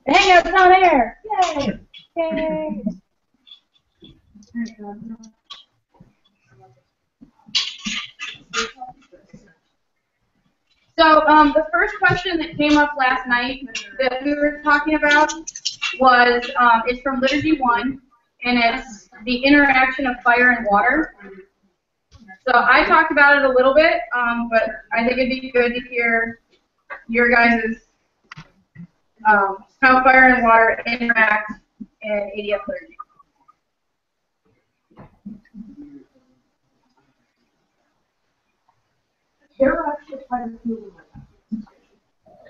Hangout's on air! Yay! Yay! So the first question that came up last night that we were talking about was, it's from Liturgy 1, and it's the interaction of fire and water. So I talked about it a little bit, but I think it'd be good to hear your guys' how fire and water interact in ADF liturgy. There are actually quite a few of them.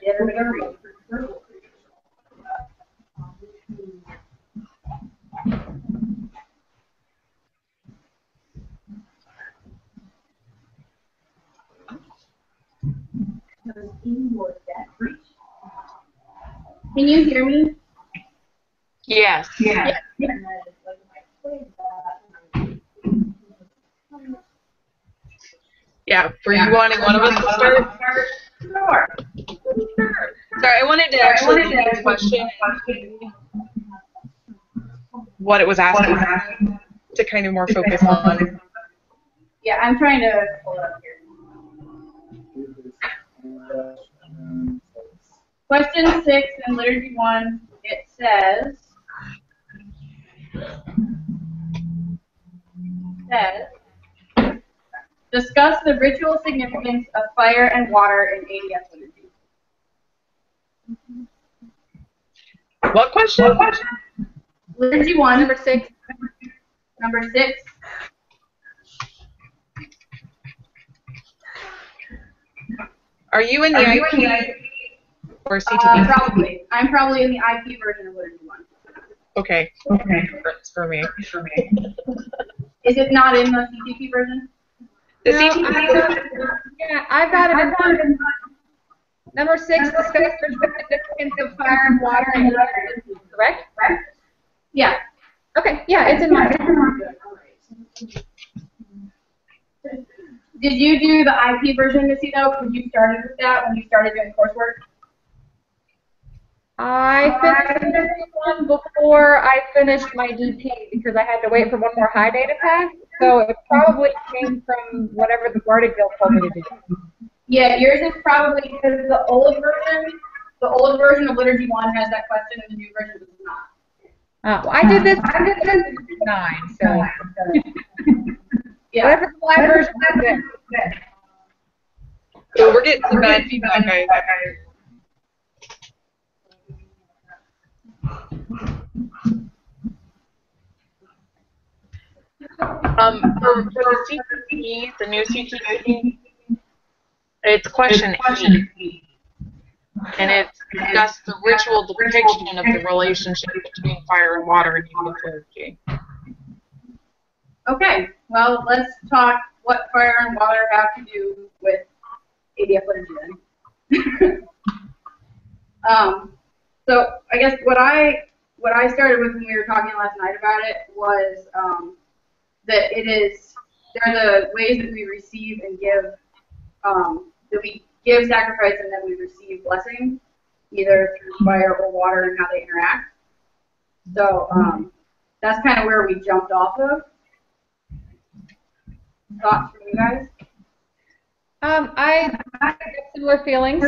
Yeah, everybody agrees. Can you hear me? Yes. Yeah. Yeah. Were you wanting one of us to start? Sure. Sorry, I wanted to actually read the question. What it was asking to kind of more focus on. Yeah, I'm trying to pull it up here. Question 6 in Liturgy 1, it says, discuss the ritual significance of fire and water in ADF liturgy. What question? Liturgy 1, number 6. Number 6. Are you in the IP or CTP? Probably. I'm probably in the IP version of Liturgy 1. Okay. That's for me. Is it not in the CTP version? The No, CTP? yeah, I've got it in number 6, discuss the significance of fire and water in liturgy, correct? Yeah. Okay, yeah, it's in my. Did you do the IP version, Missy, though? Because you started with that when you started doing coursework? I finished the one before I finished my DP because I had to wait for one more high data pack. So it probably came from whatever the Guardian Guild told me to do. Yeah, yours is probably because the old version of Liturgy 1 has that question and the new version does not. Well, I did this in 9, so Yeah. whatever the live version is. So we're getting some bad feedback, guys. For the CTP, the new CTP, it's question 8. And it's discuss the ritual depiction of the relationship between fire and water in ADF liturgy. Okay, well, let's talk what fire and water have to do with ADF liturgy then. So I guess what I started with when we were talking last night about it was that there are the ways that we receive and give, that we give sacrifice and then we receive blessing, either through fire or water and how they interact. So that's kind of where we jumped off of. Thoughts from you guys? I have similar feelings.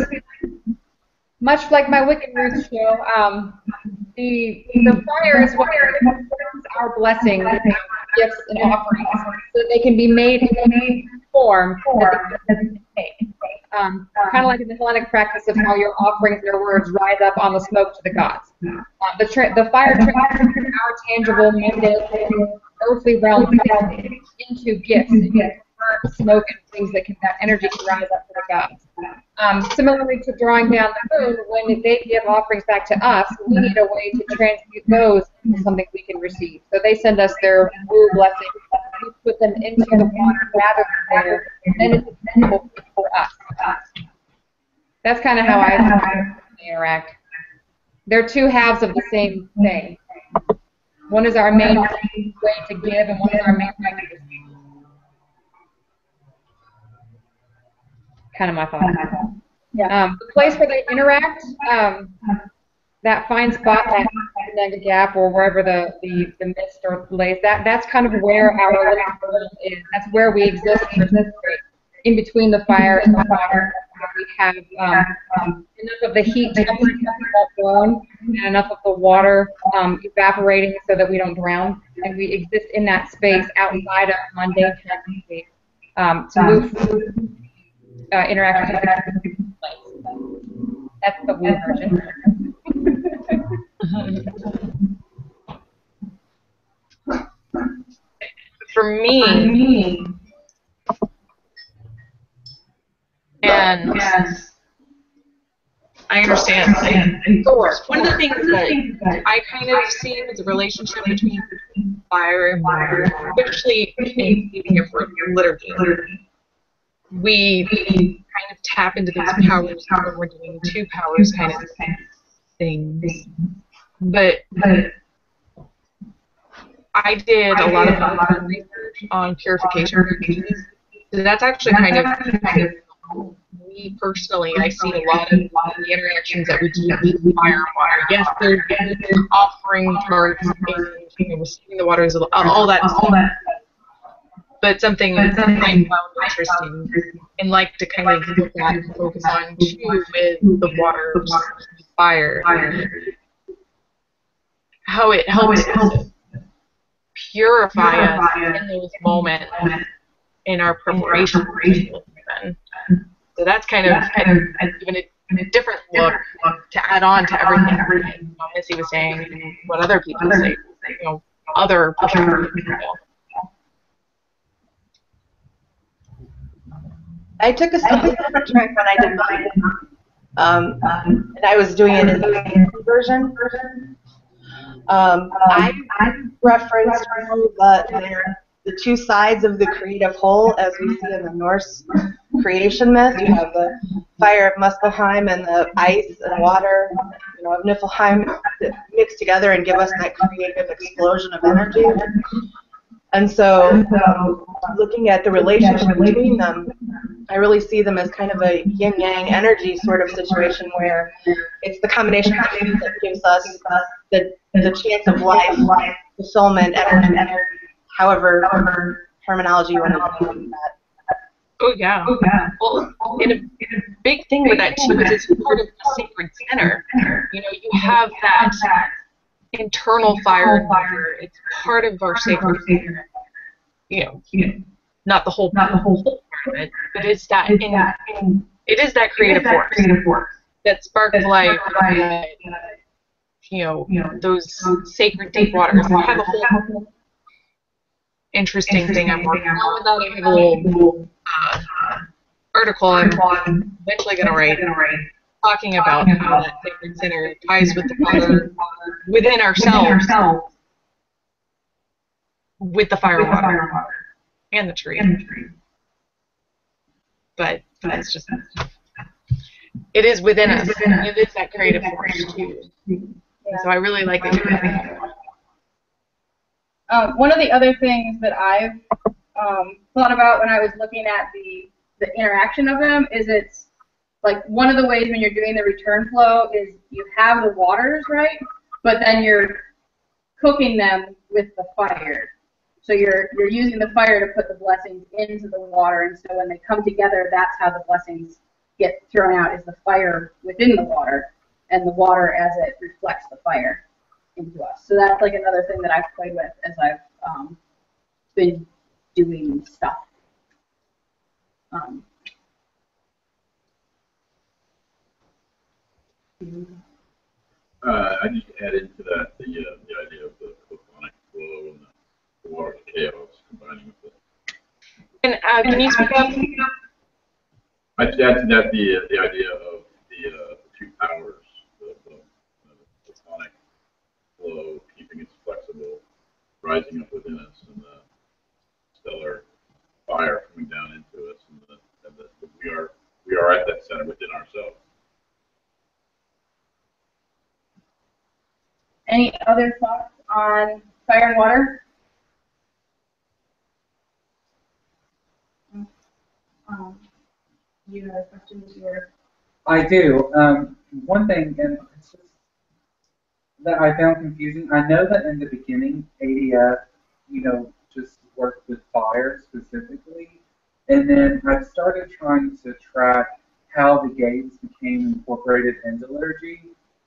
Much like my Wicked Roots show, the fire is what brings our blessings, gifts, and offerings, so that they can be made in any form that they can take. Kind of like in the Hellenic practice of how your offerings, your words, rise up on the smoke to the gods. The fire transforms our tangible, mundane, earthly realm into gifts, smoke and things that energy can rise up to the gods. Similarly to drawing down the moon, when they give offerings back to us, we need a way to transmute those into something we can receive. So they send us their woo blessings, we put them into the water, gather them there, and then it's available for us. That's kind of how I interact. They're two halves of the same thing. One is our main way to give, and one is our main way to receive. Kind of my thought. Yeah. The place where they interact, that fine spot, that mega gap, or wherever the mist or lays, that's kind of where our living room is. That's where we exist in between the fire and the water. We have enough of the heat to keep us warm, and enough of the water evaporating so that we don't drown. And we exist in that space outside of mundane activity to move through interactions with the place. That's the weird version. For me, and I understand. One of the things that I kind of see is the relationship between fire and water, especially in keeping it for liturgy. We kind of tap into those powers when we're doing two powers kind of things. But I did a lot of research on purification practices. So that's actually kind of me personally. I see a lot of the interactions that we do with fire and water. Yes, there's offering parts and receiving the waters, all that stuff. But something I found interesting and like to kind of look at and focus on too with the water and fire, how it helps purify us in those moments in our preparation. So that's kind of even a different look to add on to everything Missy was saying and what other people say, other perspectives. I took a slightly different track when I did mine, and I was doing it in the version. I referenced the two sides of the creative whole, as we see in the Norse creation myth. You have the fire of Muspelheim and the ice and water, of Niflheim that mix together and give us that creative explosion of energy. And so, looking at the relationship between them, I really see them as kind of a yin-yang energy sort of situation where it's the combination of things that gives us the chance of life, fulfillment, energy, however terminology you want to use that. Oh yeah. Well, and a big thing with that too is it's part of the sacred center. You have that internal fire and water. It's part of our sacred center. Not the whole part of it, but it's that it is that creative force that sparks life. Those sacred deep waters. I have a whole interesting thing I'm working on with that. I have a little article I'm eventually going to write talking about how that sacred center ties with the water within ourselves, with the fire and water and the tree. But it's just, it is within us. It is that creative force too. So I really like it. One of the other things that I've thought about when I was looking at the interaction of them is it's like one of the ways when you're doing the return flow is you have the waters, right? But then you're cooking them with the fire. So you're using the fire to put the blessings into the water, and so when they come together, that's how the blessings get thrown out, is the fire within the water, and the water as it reflects the fire into us. So that's like another thing that I've played with as I've been doing stuff. I just add into that the idea of the photonic flow and the water chaos combining with it. And can you speak up? I just add to that the idea of the two powers, the photonic flow, keeping it flexible, rising up within us, and the stellar fire coming down into us, and that we are at that center within ourselves. Any other thoughts on fire and water? You have questions? I do. One thing, and it's just that I found confusing. I know that in the beginning, ADF, just worked with fire specifically, and then I started trying to track how the gates became incorporated into liturgy,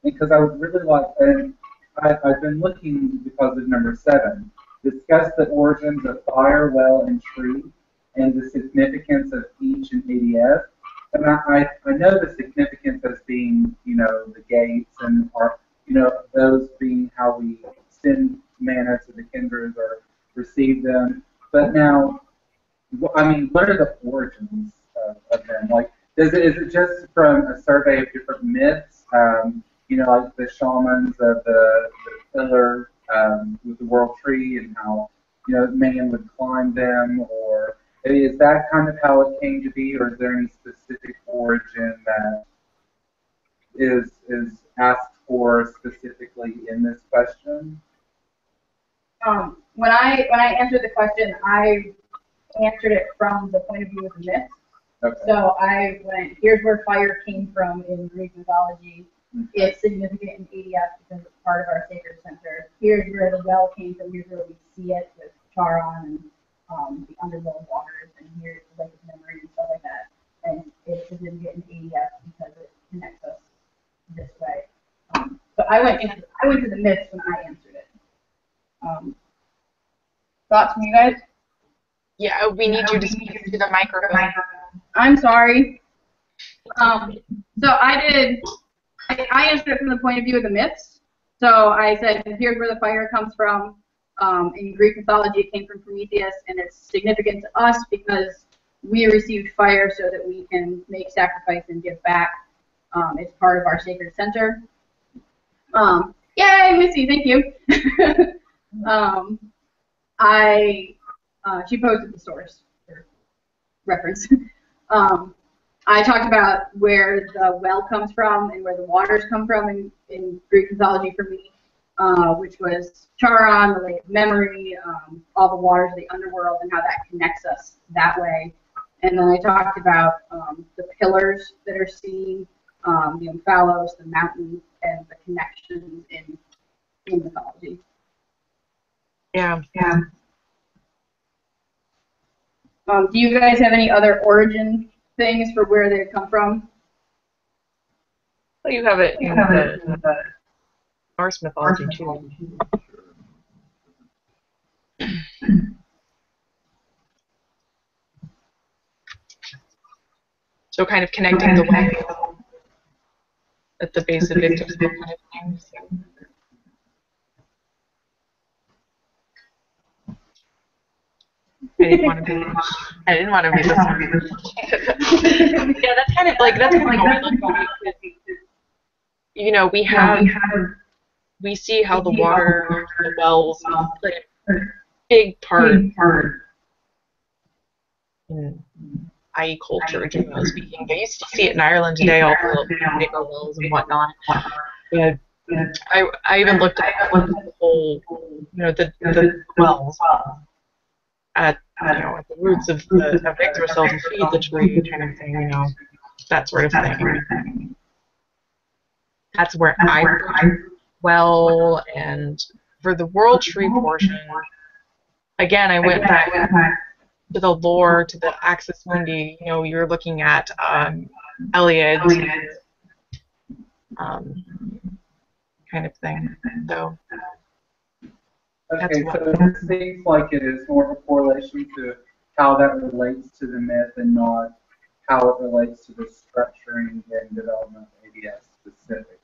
because I would really like, and I've been looking because of number 7, discuss the origins of fire, well, and tree, and the significance of each in ADF. And I know the significance as being, the gates and those being how we send manna to the kindreds or receive them. But now, what are the origins of them? Like, is it just from a survey of different myths? Like the shamans of the pillar with the world tree and how, man would climb them, or is that kind of how it came to be, or is there any specific origin that is asked for specifically in this question? When I answered the question, I answered it from the point of view of the myth. Okay. So I went, here's where fire came from in Greek mythology. It's significant in ADF because it's part of our sacred center. Here's where the well came from. Here's where we see it with Charon and the underworld waters, and here's the lake of memory and stuff like that. And it's significant in ADF because it connects us this way. So I went to the myths when I answered it. Thoughts from you guys? Yeah, we need you to speak to the microphone. I'm sorry. So I answered it from the point of view of the myths. So I said, here's where the fire comes from. In Greek mythology, it came from Prometheus, and it's significant to us because we received fire so that we can make sacrifice and give back. It's part of our sacred center. Yay, Missy, thank you. She posted the source for reference. I talked about where the well comes from and where the waters come from in Greek mythology for me, which was Charon, the lake of memory, all the waters of the underworld, and how that connects us that way. And then I talked about the pillars that are seen, the omphalos, the mountain, and the connections in mythology. Yeah. Do you guys have any other origin things for where they come from? Well, you have it in the Norse mythology too. So kind of connecting the way at the base of Victor's kind of thing. So. I didn't want to be this one. Yeah, that's kind of like we see how the water, the wells play a big part in IE culture, generally speaking. I used to see it in Ireland today, all the paper wells and whatnot. But I even looked at the whole, the wells at the roots of the Yggdrasil to feed the tree kind of thing, that sort of thing. That's where I well, and for the world tree portion, again, I went back to the lore, to the Axis Mundi. You're looking at Eliad, kind of thing. So. Okay, so it seems like it is more of a correlation to how that relates to the myth and not how it relates to the structuring and development of ADS specific.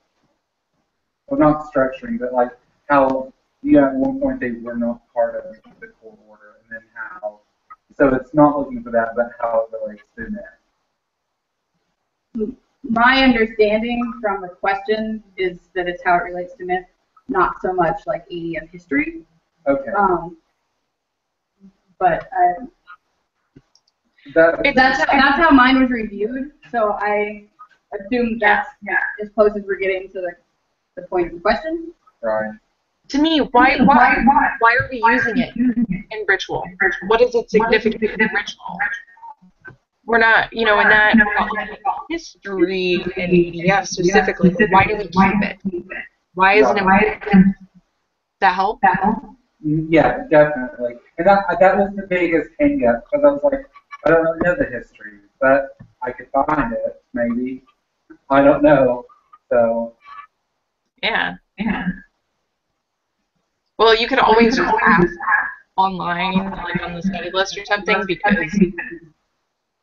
Well, not structuring, but like how, at one point they were not part of the core order, and then how, so it's not looking for that, but how it relates to myth. My understanding from the question is that it's how it relates to myth, not so much like ADF history. Okay. But that's how mine was reviewed, so I assume that's as close as we're getting to the point of the question. Right. To me, why are we using it in ritual? What is its significance in ritual? We're not, in that history in ADF specifically, why do we keep it? Why is it important? That help? Yeah, definitely. And that was the biggest hang up because I was like, I don't really know the history, but I could find it, maybe. I don't know. So. Yeah. Well, you could always just ask online, like on the study list or something, because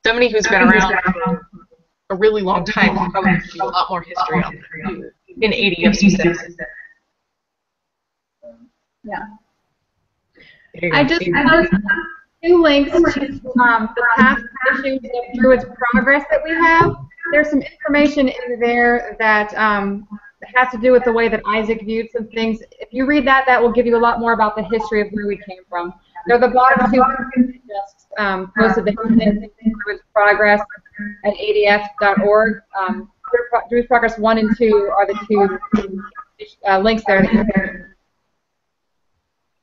somebody who's been around for a really long time will probably give you a lot more history on that in ADF specifics. Yeah. I just posted 2 links to the past issues of Druid's Progress that we have. There's some information in there that has to do with the way that Isaac viewed some things. If you read that, that will give you a lot more about the history of where we came from. They're the bottom 2 just posted the Druid's Progress at adf.org. Druid's Progress 1 and 2 are the 2 links there.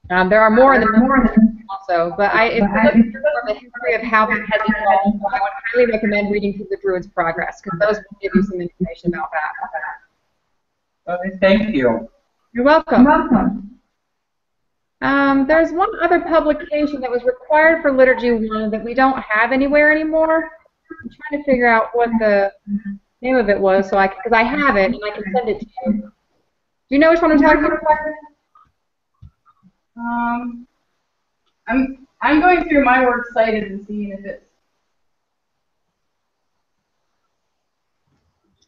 There are more in the also, but if you look for the history of how it has evolved, I would highly recommend reading through the Druid's Progress, because those will give you some information about that. Okay, thank you. You're welcome. There's one other publication that was required for Liturgy 1 that we don't have anywhere anymore. I'm trying to figure out what the name of it was, because I have it and I can send it to you. Do you know which one I'm talking about? I'm going through my works cited and seeing if it's.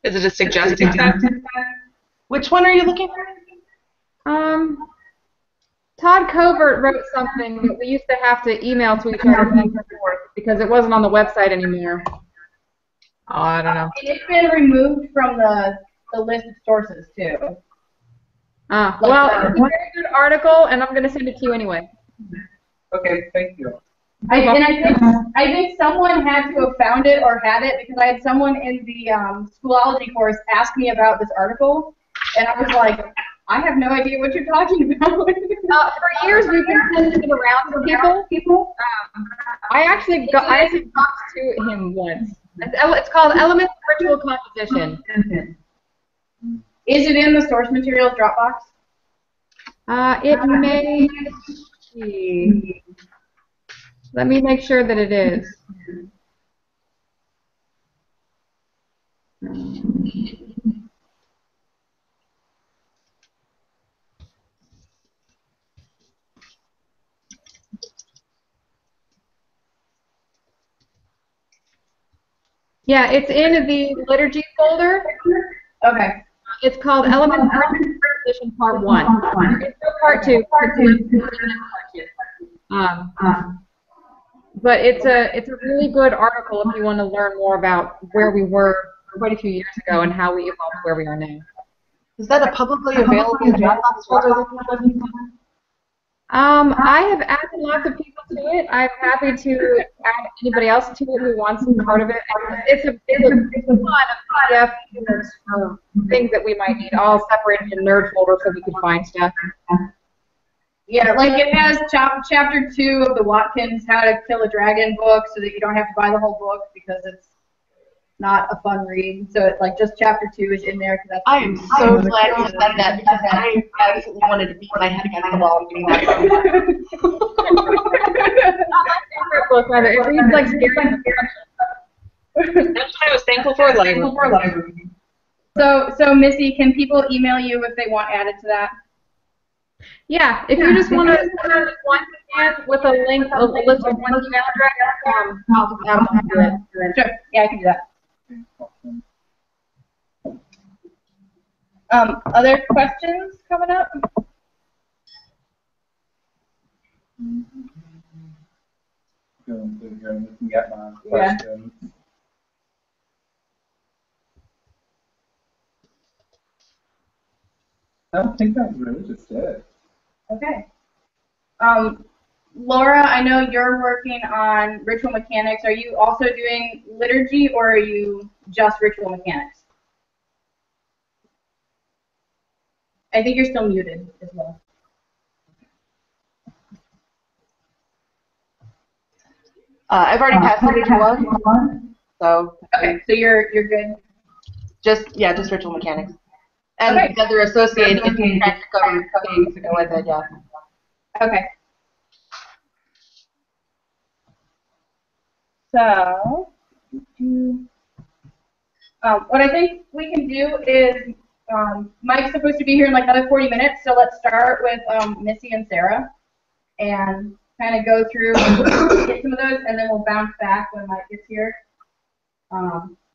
Is it a suggested text? Which one are you looking for? Todd Covert wrote something that we used to have to email to each other back and forth because it wasn't on the website anymore. Oh, I don't know. It's been removed from the list of sources too. Well, it's a very good article, and I'm going to send it to you anyway. Okay, thank you. I think someone had to have found it or had it, because I had someone in the Schoolology course ask me about this article, and I was like, I have no idea what you're talking about. For years, we've been sending it around to people. I actually talked to him once. It's called Elements of Ritual Composition. Is it in the source materials Dropbox? It may be. Let me make sure that it is. Yeah, it's in the Liturgy folder. Okay. It's called Elements of Composition Part 1. It's Part 2. But it's a really good article if you want to learn more about where we were quite a few years ago and how we evolved where we are now. Is that a publicly available Dropbox folder? I have added lots of people to it. I'm happy to add anybody else to it who wants to be part of it. It's a ton of PDF for things that we might need, all separated in nerd folders so we can find stuff. Yeah, like it has chapter 2 of the Watkins How to Kill a Dragon book, so that you don't have to buy the whole book because it's not a fun read. So it's like just chapter 2 is in there. That's I am so glad you said that, because I absolutely wanted to beat my head against the wall. It reads like scary. That's what I was thankful for. Library. So Missy, can people email you if they want added to that? Yeah, if you just want to send one again with a link, a list of one email address, I'll do it. Sure. Yeah, I can do that. Other questions coming up? Going through here and looking at my questions. I don't think that was really just it. Okay. Laura, I know you're working on ritual mechanics. Are you also doing liturgy, or are you just ritual mechanics? I think you're still muted as well. I've already passed liturgy 1, so okay, so you're good. Just ritual mechanics. And Okay. because they're associated, it's kind of covered things to go with it, yeah. Okay. So, what I think we can do is, Mike's supposed to be here in like another 40 minutes, so let's start with Missy and Sarah, and kind of go through and get some of those, and then we'll bounce back when Mike gets here,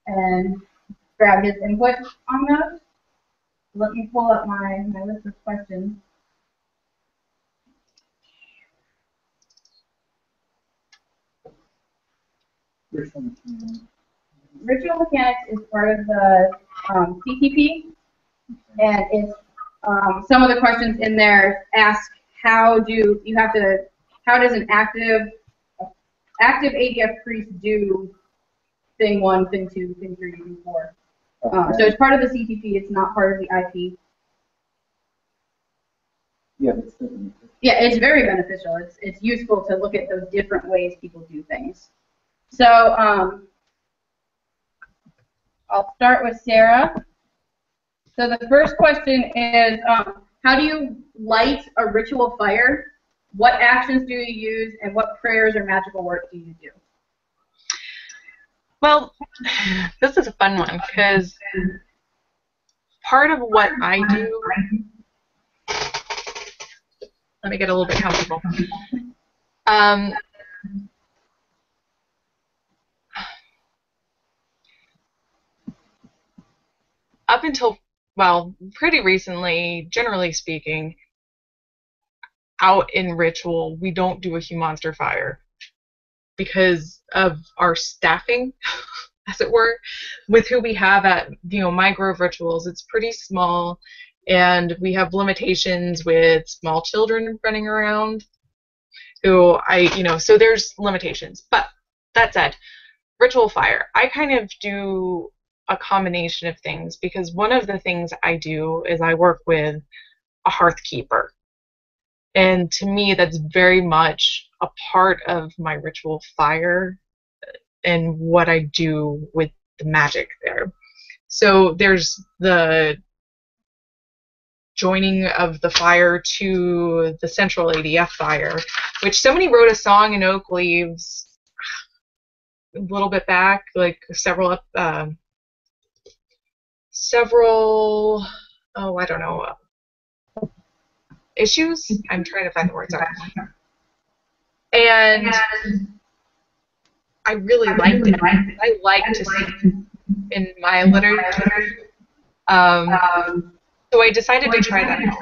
and grab his input on those. Let me pull up my list of questions. Ritual mechanics is part of the CTP, and it's some of the questions in there ask how does an active ADF priest do thing 1, thing 2, thing 3, thing 4. Okay. So it's part of the CTP. It's not part of the IP. Yeah, that's definitely. Yeah, it's very beneficial. It's useful to look at those different ways people do things. So I'll start with Sarah. So the first question is, how do you light a ritual fire? What actions do you use, and what prayers or magical work do you do? Well, this is a fun one because part of what I do, let me get a little bit comfortable. Up until, well, pretty recently, generally speaking, out in ritual, we don't do a Hue Monster fire because of our staffing, as it were, with who we have at, my Grove Rituals. It's pretty small, and we have limitations with small children running around who so there's limitations. But that said, ritual fire, I kind of do a combination of things, because one of the things I do is I work with a hearth keeper. And to me, that's very much a part of my ritual fire and what I do with the magic there. So there's the joining of the fire to the central ADF fire, which somebody wrote a song in Oak Leaves a little bit back, like several, I don't know, issues? I'm trying to find the words out. And I really liked it. I like to sing in my liturgy. So I decided to try that out.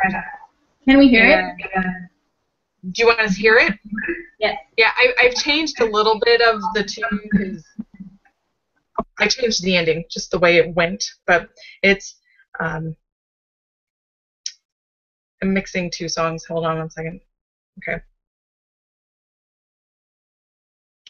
Can we hear it? Do you want us to hear it? Yes. Yeah, I've changed a little bit of the tune because I changed the ending, just the way it went. But it's, I'm mixing two songs. Hold on 1 second. Okay.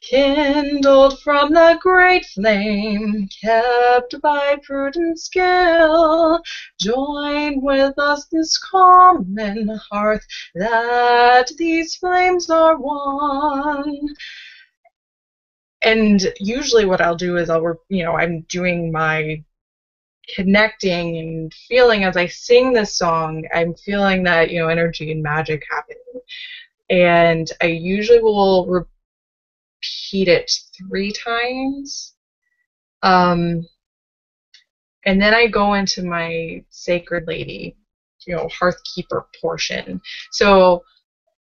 Kindled from the great flame, kept by prudent skill, join with us this common hearth, that these flames are one. And usually what I'll do is I'm doing my connecting and feeling as I sing this song, I'm feeling that, energy and magic happening. And I usually will repeat it 3 times. And then I go into my Sacred Lady, Hearth Keeper portion. So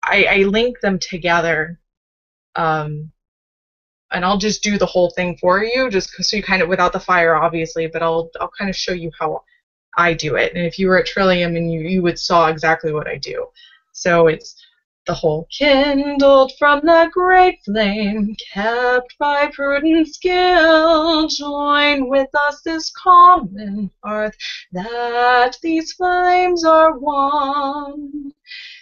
I link them together. And I'll just do the whole thing for you, just so you kind of, without the fire, obviously, but I'll kind of show you how I do it. And if you were at Trillium, and you would saw exactly what I do. So it's the whole kindled from the great flame, kept by prudent skill, join with us this common hearth, that these flames are one.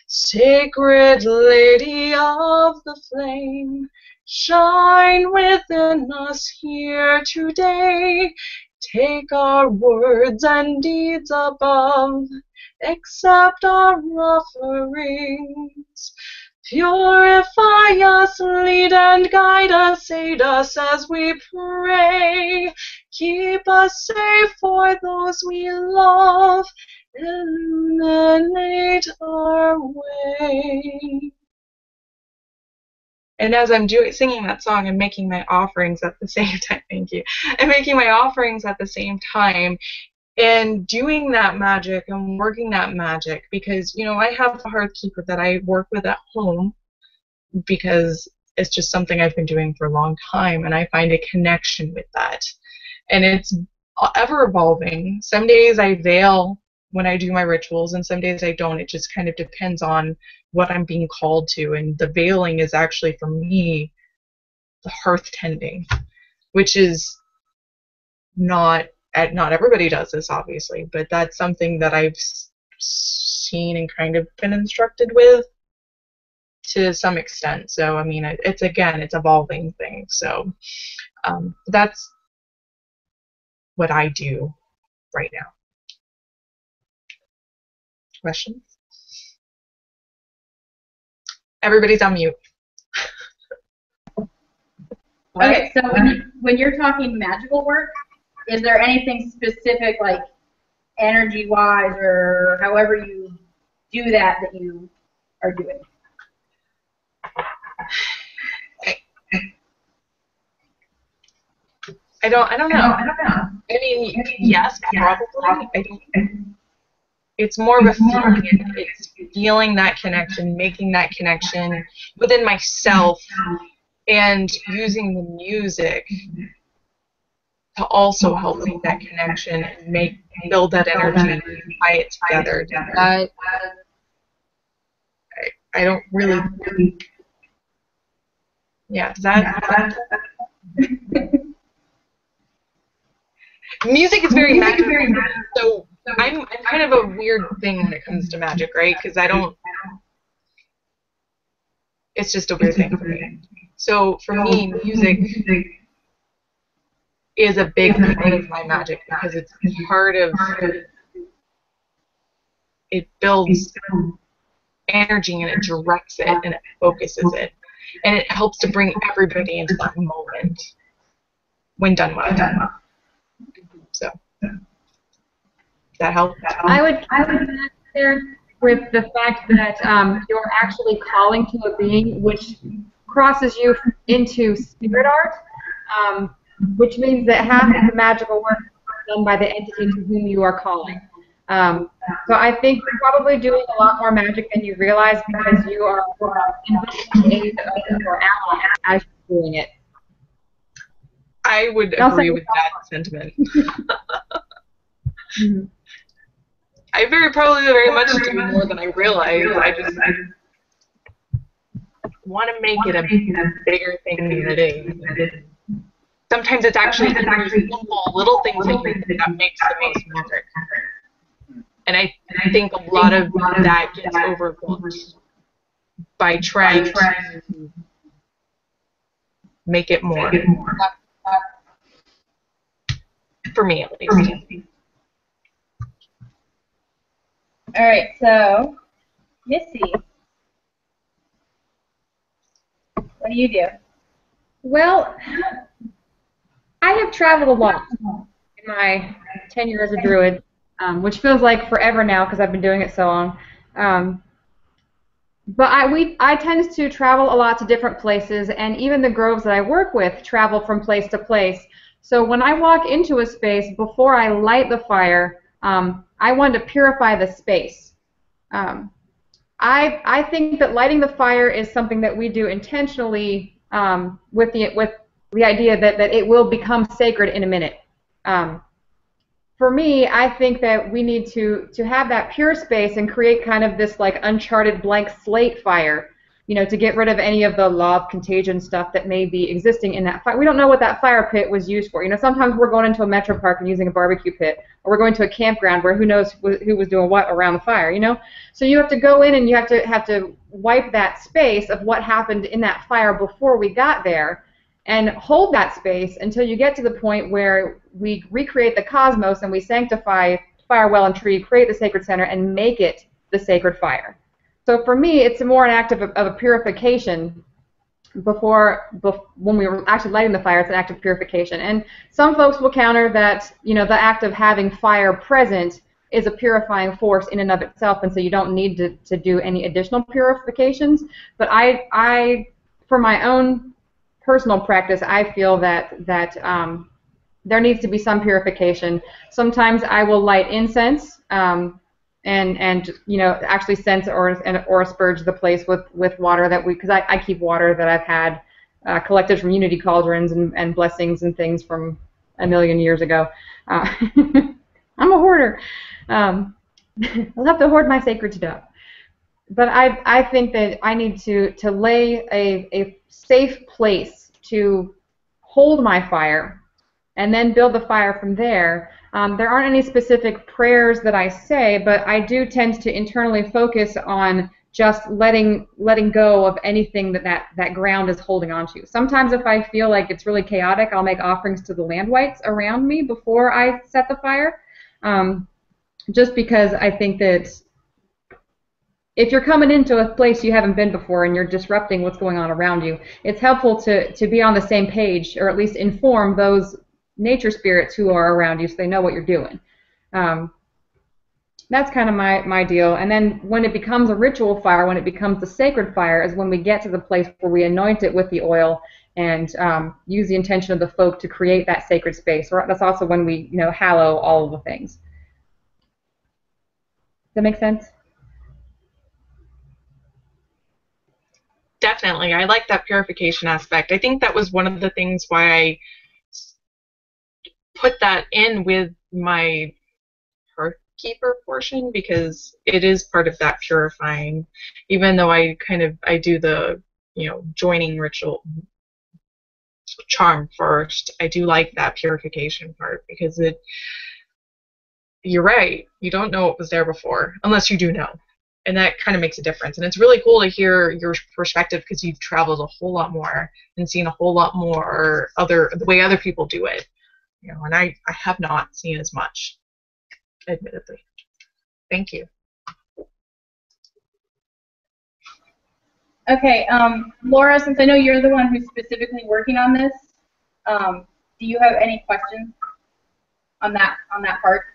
Sacred Lady of the flame, shine within us here today. Take our words and deeds above, accept our offerings. Purify us, lead and guide us, aid us as we pray. Keep us safe for those we love, illuminate our way. And as I'm singing that song, I'm making my offerings at the same time. Thank you. I'm making my offerings at the same time and doing that magic and working that magic because, you know, I have a hearthkeeper that I work with at home because it's just something I've been doing for a long time, and I find a connection with that. And it's ever evolving. Some days I veil when I do my rituals, and some days I don't. It just kind of depends on what I'm being called to. And the veiling is actually, for me, the hearth tending, which is not everybody does this, obviously, but that's something that I've seen and kind of been instructed with to some extent. So, I mean, it's evolving thing. So that's what I do right now. Questions? Everybody's on mute. Okay, so when you're talking magical work, is there anything specific, like energy-wise or however you do that you are doing? I don't know. I mean, yes, probably. It's more of a feeling. It's feeling that connection, making that connection within myself, and using the music to also help make that connection and build that energy, tie it together. I don't really. Yeah, that. Music is very magical, so I'm kind of a weird thing when it comes to magic, right? Because it's just a weird thing for me. So for me, music is a big part of my magic because it's part of, it builds energy and it directs it and it focuses it. And it helps to bring everybody into that moment when done well. So that helps. I would add there with the fact that you're actually calling to a being, which crosses you into spirit art, which means that half of the magical work is done by the entity to whom you are calling. So I think you're probably doing a lot more magic than you realize because you are invoking the aid of your ally as you're doing it. I would agree with that sentiment. Mm-hmm. I very much do more than I realize. I just want to make it a bigger thing than it is. Sometimes it's actually simple little things that makes the most magic. And I think a lot of that gets overlooked by trying to make it more. For me, at least. All right, so Missy, what do you do? Well, I have traveled a lot in my tenure as a druid, which feels like forever now because I've been doing it so long. But I tend to travel a lot to different places, and even the groves that I work with travel from place to place. So when I walk into a space, before I light the fire, I want to purify the space. I think that lighting the fire is something that we do intentionally with the idea that it will become sacred in a minute. For me, I think that we need to have that pure space and create kind of this like uncharted blank slate fire, you know, to get rid of any of the law of contagion stuff that may be existing in that fire. We don't know what that fire pit was used for. You know, sometimes we're going into a metro park and using a barbecue pit, or we're going to a campground where who knows who was doing what around the fire, you know? So you have to go in and you have to wipe that space of what happened in that fire before we got there, and hold that space until you get to the point where we recreate the cosmos and we sanctify fire, well, and tree, create the sacred center, and make it the sacred fire. So for me, it's more an act of a purification when we were actually lighting the fire. It's an act of purification. And some folks will counter that, you know, the act of having fire present is a purifying force in and of itself, and so you don't need to do any additional purifications. But I for my own personal practice, I feel that there needs to be some purification. Sometimes I will light incense and actually cense or asperge the place with water because I keep water that I've had collected from unity cauldrons and blessings and things from a million years ago. I'm a hoarder. I'll have to hoard my sacred stuff. But I think that I need to lay a safe place to hold my fire and then build the fire from there. There aren't any specific prayers that I say, but I do tend to internally focus on just letting go of anything that ground is holding on to. Sometimes if I feel like it's really chaotic, I'll make offerings to the land wights around me before I set the fire, just because I think that if you're coming into a place you haven't been before and you're disrupting what's going on around you, it's helpful to be on the same page, or at least inform those nature spirits who are around you so they know what you're doing. That's kind of my deal. And then when it becomes a ritual fire, when it becomes the sacred fire, is when we get to the place where we anoint it with the oil and use the intention of the folk to create that sacred space. Or that's also when we hallow all of the things. Does that make sense? Definitely. I like that purification aspect. I think that was one of the things why I put that in with my keeper portion, because it is part of that purifying. Even though I do the joining ritual charm first, I do like that purification part, because you're right, you don't know what was there before unless you do know. And that kind of makes a difference. And it's really cool to hear your perspective, because you've traveled a whole lot more and seen a whole lot more the way other people do it. And I have not seen as much, admittedly. Thank you. Okay, Laura, since I know you're the one who's specifically working on this, do you have any questions on that part?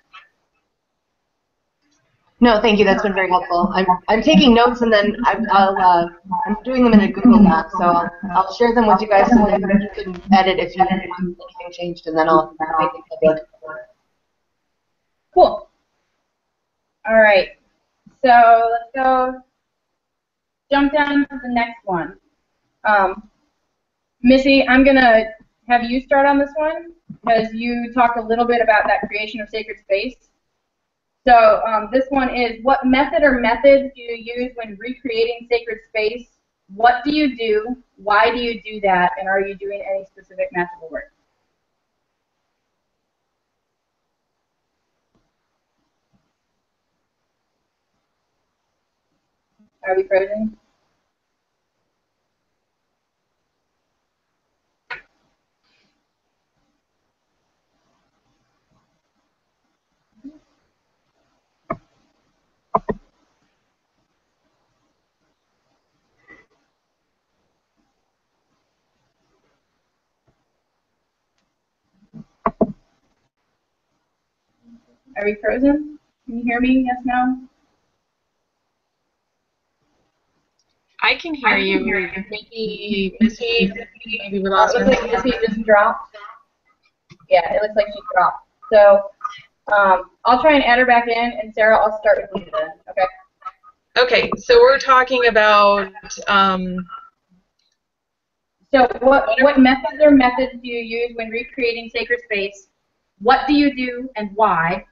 No, thank you. That's been very helpful. I'm taking notes, and then I'm doing them in a Google Doc, so I'll share them with you guys, so then you can edit if you want anything changed, and then I'll make it public. Cool. All right. So let's jump down to the next one. Missy, I'm gonna have you start on this one, because you talked a little bit about that creation of sacred space. So this one is, what method or methods do you use when recreating sacred space? What do you do? Why do you do that? And are you doing any specific magical work? Are we frozen? Are we frozen? Can you hear me? Yes, no? I can hear you. Maybe Missy, maybe we lost her. It looks like Missy just dropped. Yeah, it looks like she dropped. So I'll try and add her back in, and Sarah, I'll start with you then. Okay. Okay, so we're talking about. So what methods or methods do you use when recreating sacred space? What do you do and why?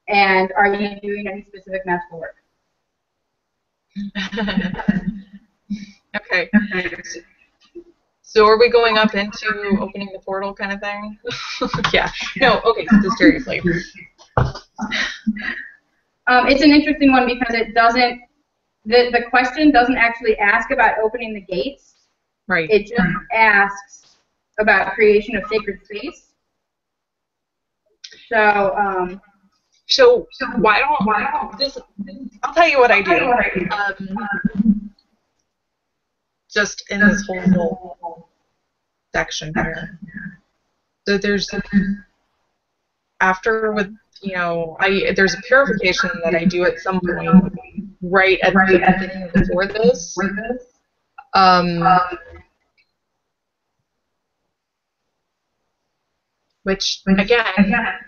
And are you doing any specific magical work? Okay. So are we going up into opening the portal kind of thing? Yeah. No, okay, so seriously. It's an interesting one, because it doesn't, the question doesn't actually ask about opening the gates. Right. It just asks about creation of sacred space. So, so why don't this? I'll tell you what I do. Just in this whole section here. So there's after with there's a purification that I do at some point right at the beginning before this. Which, again,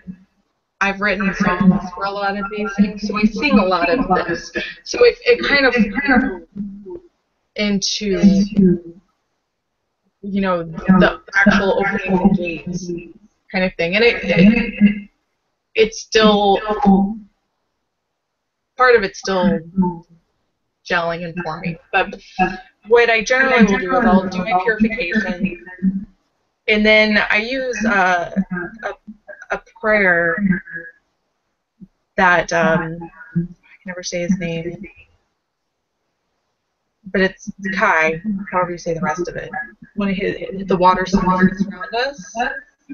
I've written songs for a lot of these things, so I sing a lot of this. So it kind of into, the actual opening the gates kind of thing. And it's still, part of it's still gelling and forming. But what I generally will do is I'll do my purification, and then I use a prayer that, I can never say his name, but it's Kai, however you say the rest of it. When the water surrounds us,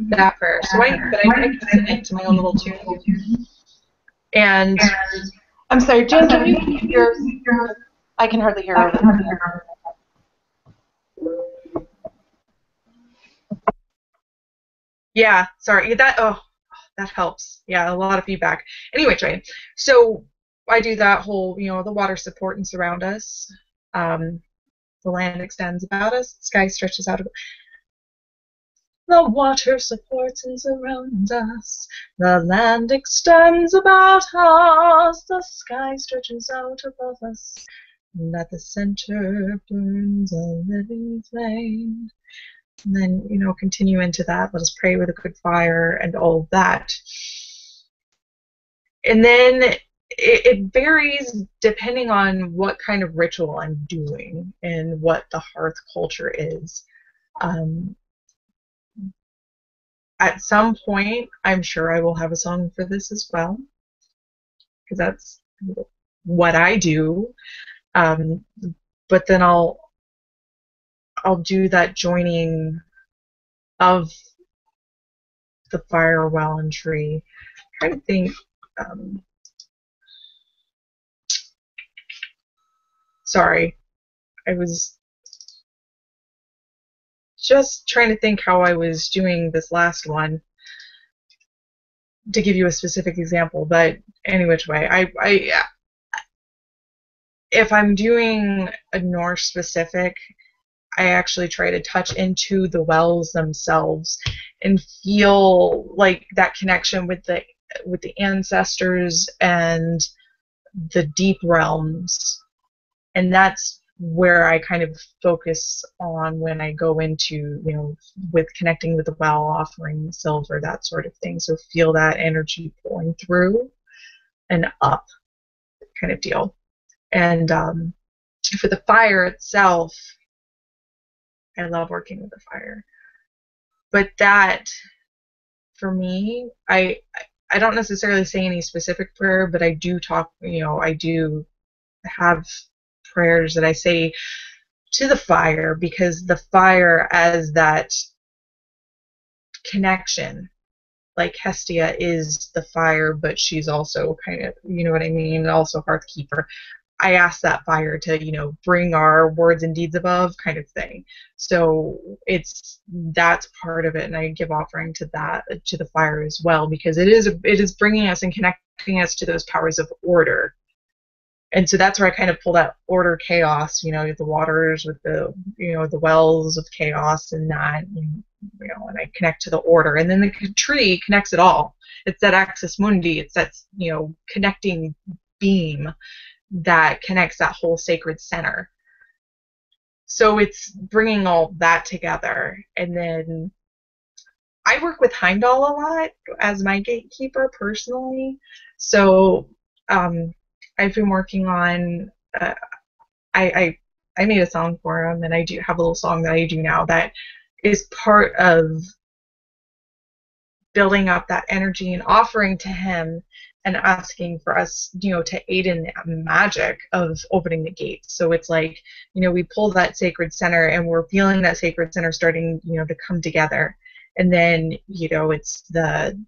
that prayer. So I can sing it to my own little tune. And I'm sorry, Jen, can you keep yours? I can hardly hear her. Yeah, sorry. That helps. Yeah, a lot of feedback. Anyway, Trey, so I do that whole, the water support and surround us. The land extends about us. The sky stretches out. The water supports and surrounds us. The land extends about us. The sky stretches out above us. And at the center burns a living flame. And then, continue into that. Let us pray with a good fire and all of that. And then it varies depending on what kind of ritual I'm doing and what the hearth culture is. At some point, I'm sure I will have a song for this as well, because that's what I do. But then I'll do that joining of the fire, well, and tree. I'm trying to think. Sorry, I was just trying to think how I was doing this last one to give you a specific example. But any which way, if I'm doing a Norse specific, I actually try to touch into the wells themselves and feel like that connection with the ancestors and the deep realms. And that's where I kind of focus on when I go into, with connecting with the well, offering silver, that sort of thing. So feel that energy pulling through and up kind of deal. And for the fire itself, I love working with the fire. But that, for me, I don't necessarily say any specific prayer, but I do talk, I do have prayers that I say to the fire, because the fire as that connection, like Hestia is the fire, but she's also kind of, you know what I mean, also hearth keeper. I ask that fire to, bring our words and deeds above kind of thing. So that's part of it, and I give offering to that, to the fire as well, because it is bringing us and connecting us to those powers of order. And so that's where I kind of pull that order chaos, the waters with the, the wells of chaos and that, and I connect to the order. And then the tree connects it all. It's that axis mundi. It's that, connecting beam that connects that whole sacred center. So it's bringing all that together. And then I work with Heimdall a lot as my gatekeeper personally. So I've been working on, I made a song for him, and I do have a little song that I do now that is part of building up that energy and offering to him and asking for us, to aid in that magic of opening the gates. So it's like, we pull that sacred center and we're feeling that sacred center starting, to come together. And then, it's the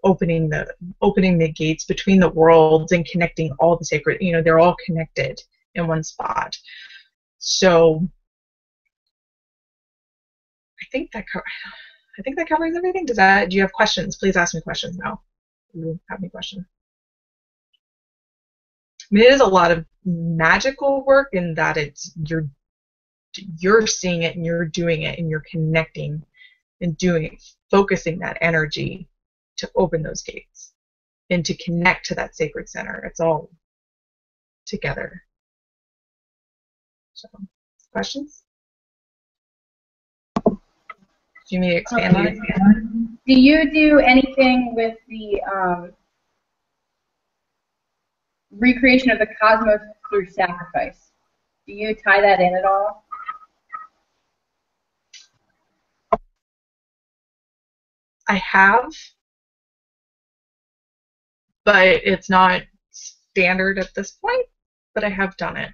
opening the gates between the worlds and connecting all the sacred, they're all connected in one spot. So I think that covers everything. Do you have questions? Please ask me questions now. you have any questions. I mean, it is a lot of magical work in that you're seeing it and you're doing it and you're connecting and doing it, focusing that energy to open those gates and to connect to that sacred center. It's all together. So, questions? Do you need to expand on it? Do you do anything with the recreation of the cosmos through sacrifice? Do you tie that in at all? I have, but it's not standard at this point, but I have done it.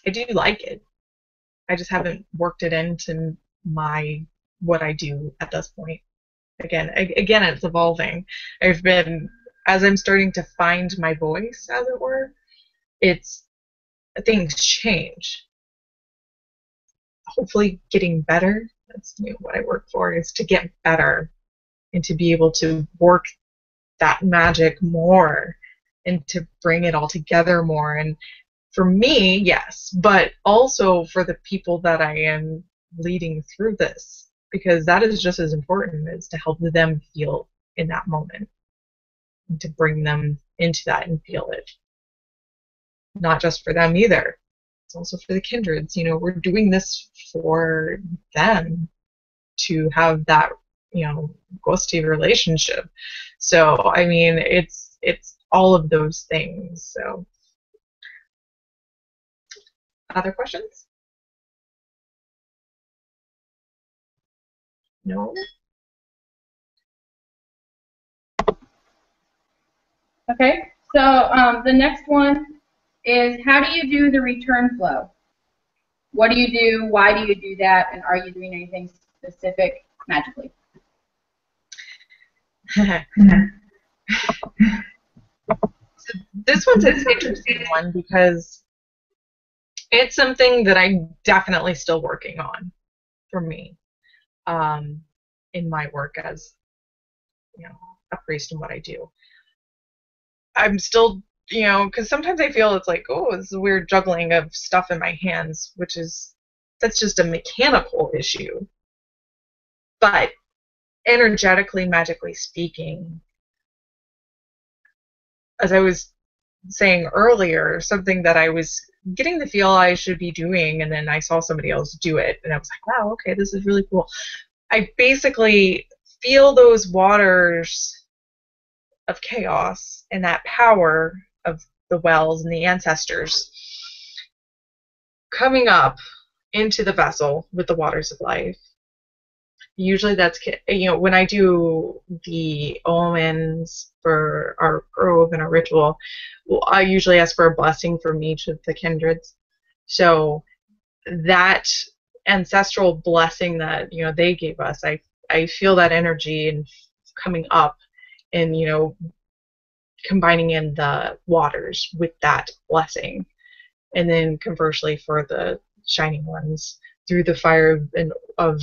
I do like it. I just haven't worked it into what I do at this point. Again, it's evolving. As I'm starting to find my voice, as it were, things change. Hopefully getting better. That's what I work for, is to get better and to be able to work that magic more and to bring it all together more. And for me, yes, but also for the people that I am leading through this, because that is just as important, as to help them feel in that moment and to bring them into that and feel it. Not just for them either. It's also for the kindreds. We're doing this for them to have that, ghosty relationship. So, I mean, it's all of those things. So, other questions? No? Okay, so the next one is, how do you do the return flow? What do you do? Why do you do that? And are you doing anything specific magically? So this one's an interesting one because it's something that I'm definitely still working on for me in my work as a priest and what I do. I'm still, because sometimes I feel it's like, oh, it's a weird juggling of stuff in my hands, that's just a mechanical issue. But energetically, magically speaking, as I was saying earlier, something that I was getting the feel I should be doing, and then I saw somebody else do it, and I was like, wow, okay, this is really cool. I basically feel those waters of chaos and that power of the wells and the ancestors coming up into the vessel with the waters of life. Usually that's, when I do the omens for our grove and our ritual, I usually ask for a blessing from each of the kindreds. So that ancestral blessing that, they gave us, I feel that energy and coming up and, combining in the waters with that blessing. And then conversely for the shining ones, through the fire of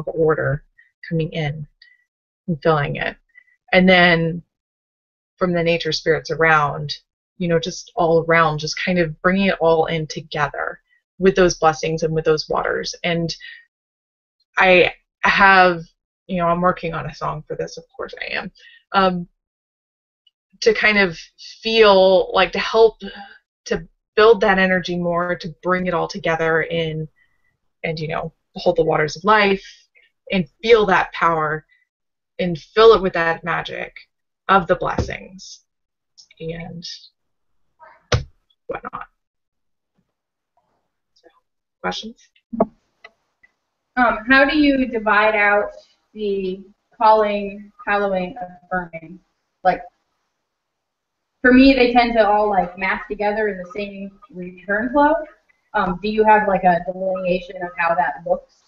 order coming in and filling it. And then from the nature spirits around, just all around, just kind of bringing it all in together with those blessings and with those waters. And I have, I'm working on a song for this, of course I am, to kind of feel like, to help to build that energy more, to bring it all together and hold the waters of life and feel that power and fill it with that magic of the blessings and whatnot. So, questions? How do you divide out the calling, hallowing, affirming? Like, for me, they tend to all mash together in the same return flow. Do you have a delineation of how that looks?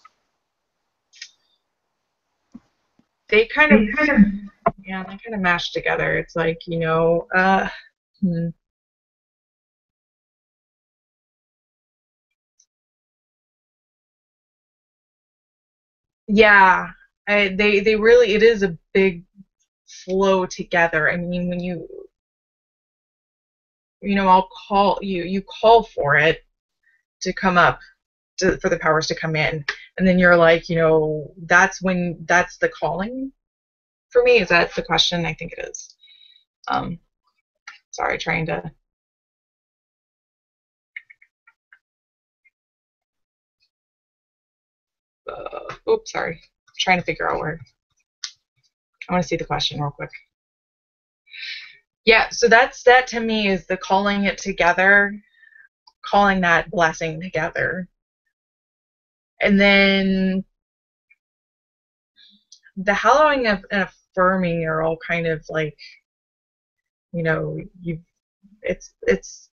They kind of mash together. It's like, yeah, They really, it is a big flow together. I mean, when I'll call you call for it to come up, for the powers to come in, and then you're like, that's the calling for me. Is that the question? I think it is. Sorry, trying to. Oops, sorry. Trying to figure out where. I want to see the question real quick. Yeah, so that to me is the calling it together, calling that blessing together. And then the hallowing and affirming are all kind of like, it's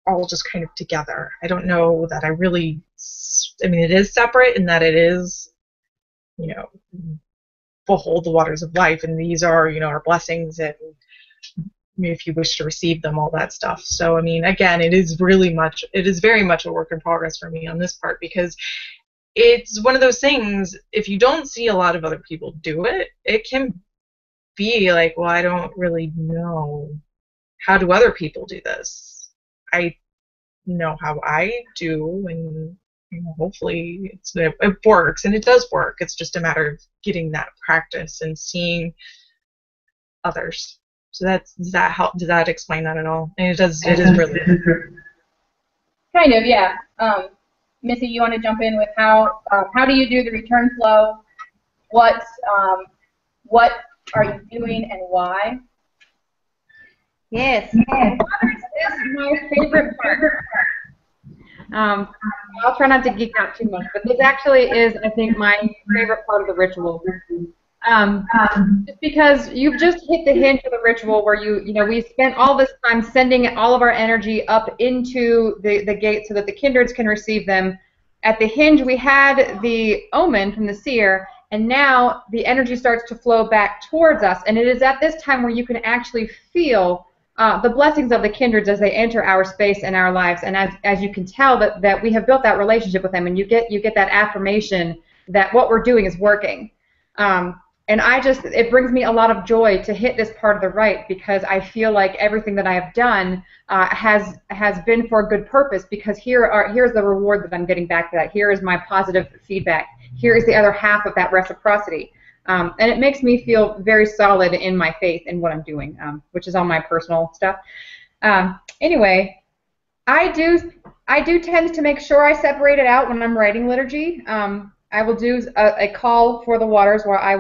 all just kind of together. I don't know that I really, I mean, it is separate in that it is, behold the waters of life, and these are, our blessings, and if you wish to receive them, all that stuff. So, I mean, again, it is very much a work in progress for me on this part, because it's one of those things, if you don't see a lot of other people do it, it can be like, well, I don't really know. How do other people do this? I know how I do, and hopefully it works, and it does work. It's just a matter of getting that practice and seeing others. So does that help? Does that explain that at all? And it does. It is really kind of, yeah. Missy, you want to jump in with how do you do the return flow? What are you doing and why? Yes, waters is my favorite part. I'll try not to geek out too much, but this actually is, I think, my favorite part of the ritual. Just because you've just hit the hinge of the ritual where we spent all this time sending all of our energy up into the gate so that the kindreds can receive them. At the hinge, we had the omen from the seer, and now the energy starts to flow back towards us, and it is at this time where you can actually feel the blessings of the kindreds as they enter our space and our lives, and as you can tell that we have built that relationship with them, and you get that affirmation that what we're doing is working. And it brings me a lot of joy to hit this part of the rite, because I feel like everything that I have done has been for a good purpose, because here's the reward that I'm getting back to that. Here is my positive feedback. Here is the other half of that reciprocity. And it makes me feel very solid in my faith in what I'm doing, which is all my personal stuff. Anyway, I do tend to make sure I separate it out when I'm writing liturgy. I will do a call for the waters where I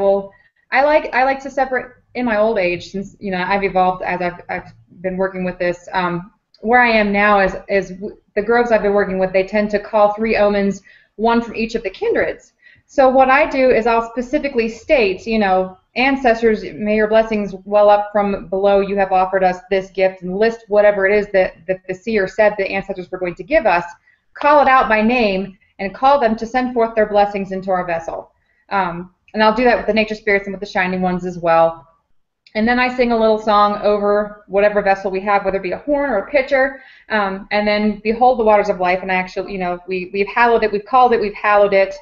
like to separate in my old age, since I've evolved as I've been working with this. Where I am now is the groves I've been working with, they tend to call 3 omens, 1 from each of the kindreds. So what I do is I'll specifically state, ancestors, may your blessings well up from below. You have offered us this gift, and list whatever it is that the seer said the ancestors were going to give us. Call it out by name and call them to send forth their blessings into our vessel. And I'll do that with the nature spirits and with the shining ones as well. And then I sing a little song over whatever vessel we have, whether it be a horn or a pitcher, and then behold the waters of life. And I actually, we've hallowed it, we've called it, we've hallowed it.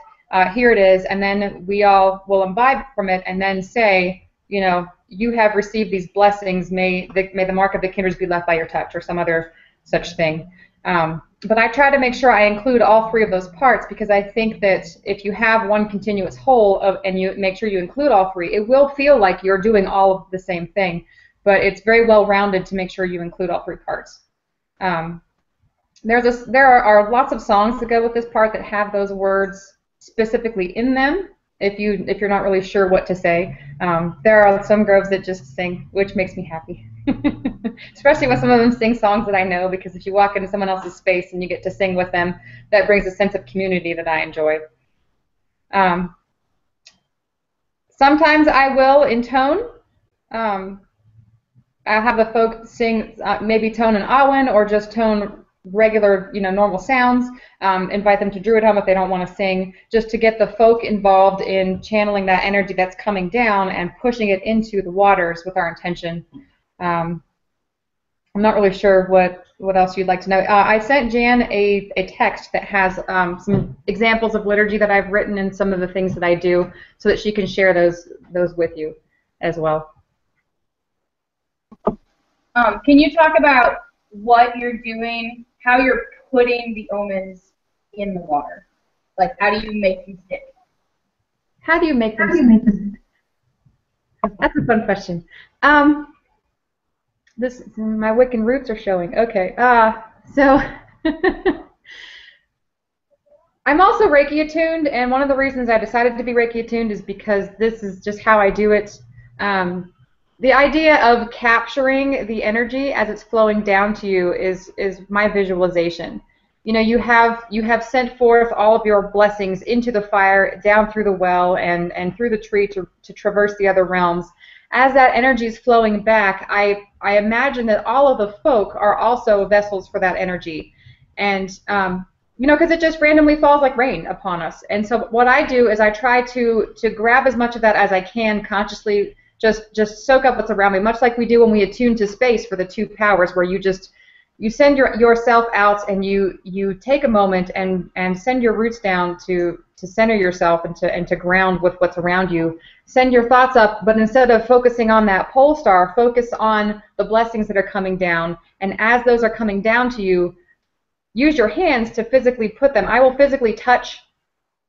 Here it is, and then we all will imbibe from it, and then say, you have received these blessings. May the mark of the kindreds be left by your touch, or some other such thing. But I try to make sure I include all 3 of those parts, because I think that if you have one continuous whole and you make sure you include all 3, it will feel like you're doing all of the same thing. But it's very well rounded to make sure you include all 3 parts. There are lots of songs that go with this part that have those words specifically in them. If you're not really sure what to say, there are some groves that just sing, which makes me happy. Especially when some of them sing songs that I know, because if you walk into someone else's space and you get to sing with them, that brings a sense of community that I enjoy. Sometimes I will intone. I'll have the folk sing maybe tone and awen, or just tone regular, normal sounds. Invite them to Druid home if they don't want to sing, just to get the folk involved in channeling that energy that's coming down and pushing it into the waters with our intention. I'm not really sure what else you'd like to know. I sent Jan a text that has some examples of liturgy that I've written and some of the things that I do, so that she can share those with you as well. Can you talk about what you're doing, how you're putting the omens in the water? Like, how do you make them stick? How do you make them stick? That's a fun question. My Wiccan roots are showing. Okay. So I'm also Reiki attuned, and one of the reasons I decided to be Reiki attuned is because this is just how I do it. The idea of capturing the energy as it's flowing down to you is my visualization. You know, you have sent forth all of your blessings into the fire, down through the well, and through the tree to traverse the other realms. As that energy is flowing back, I imagine that all of the folk are also vessels for that energy. And, you know, because it just randomly falls like rain upon us. And so what I do is I try to grab as much of that as I can consciously, just soak up what's around me, much like we do when we attune to space for the two powers, where you send yourself out and you take a moment and send your roots down to center yourself and to ground with what's around you. Send your thoughts up, but instead of focusing on that pole star, focus on the blessings that are coming down. And as those are coming down to you, use your hands to physically put them. I will physically touch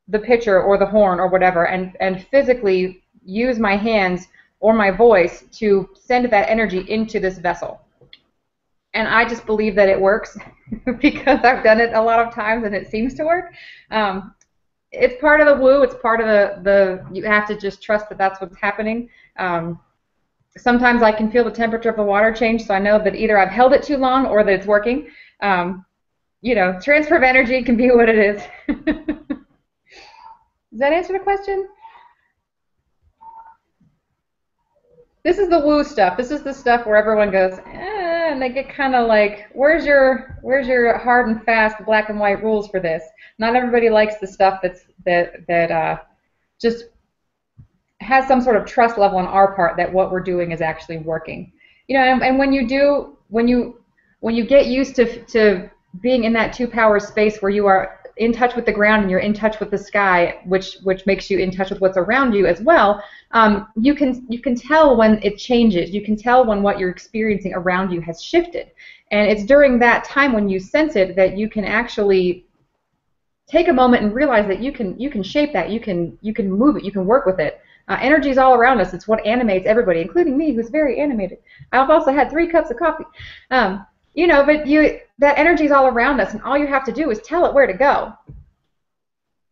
the pitcher or the horn or whatever, and physically use my hands or my voice to send that energy into this vessel. And I just believe that it works because I've done it a lot of times and it seems to work. It's part of the woo. It's part of the you have to just trust that that's what's happening. Sometimes I can feel the temperature of the water change, so I know that either I've held it too long or that it's working. You know, transfer of energy can be what it is. Does that answer the question? This is the woo stuff. This is the stuff where everyone goes, and they get kind of like, where's your hard and fast black and white rules for this? Not everybody likes the stuff that just has some sort of trust level on our part that what we're doing is actually working. You know, and when you get used to being in that two-power space where you are in touch with the ground and you're in touch with the sky, which makes you in touch with what's around you as well, you can tell when it changes. You can tell when what you're experiencing around you has shifted. And it's during that time when you sense it that you can actually take a moment and realize that you can shape that, you can move it, you can work with it. Energy is all around us. It's what animates everybody, including me, who's very animated. I've also had 3 cups of coffee. You know, but that energy is all around us, and all you have to do is tell it where to go.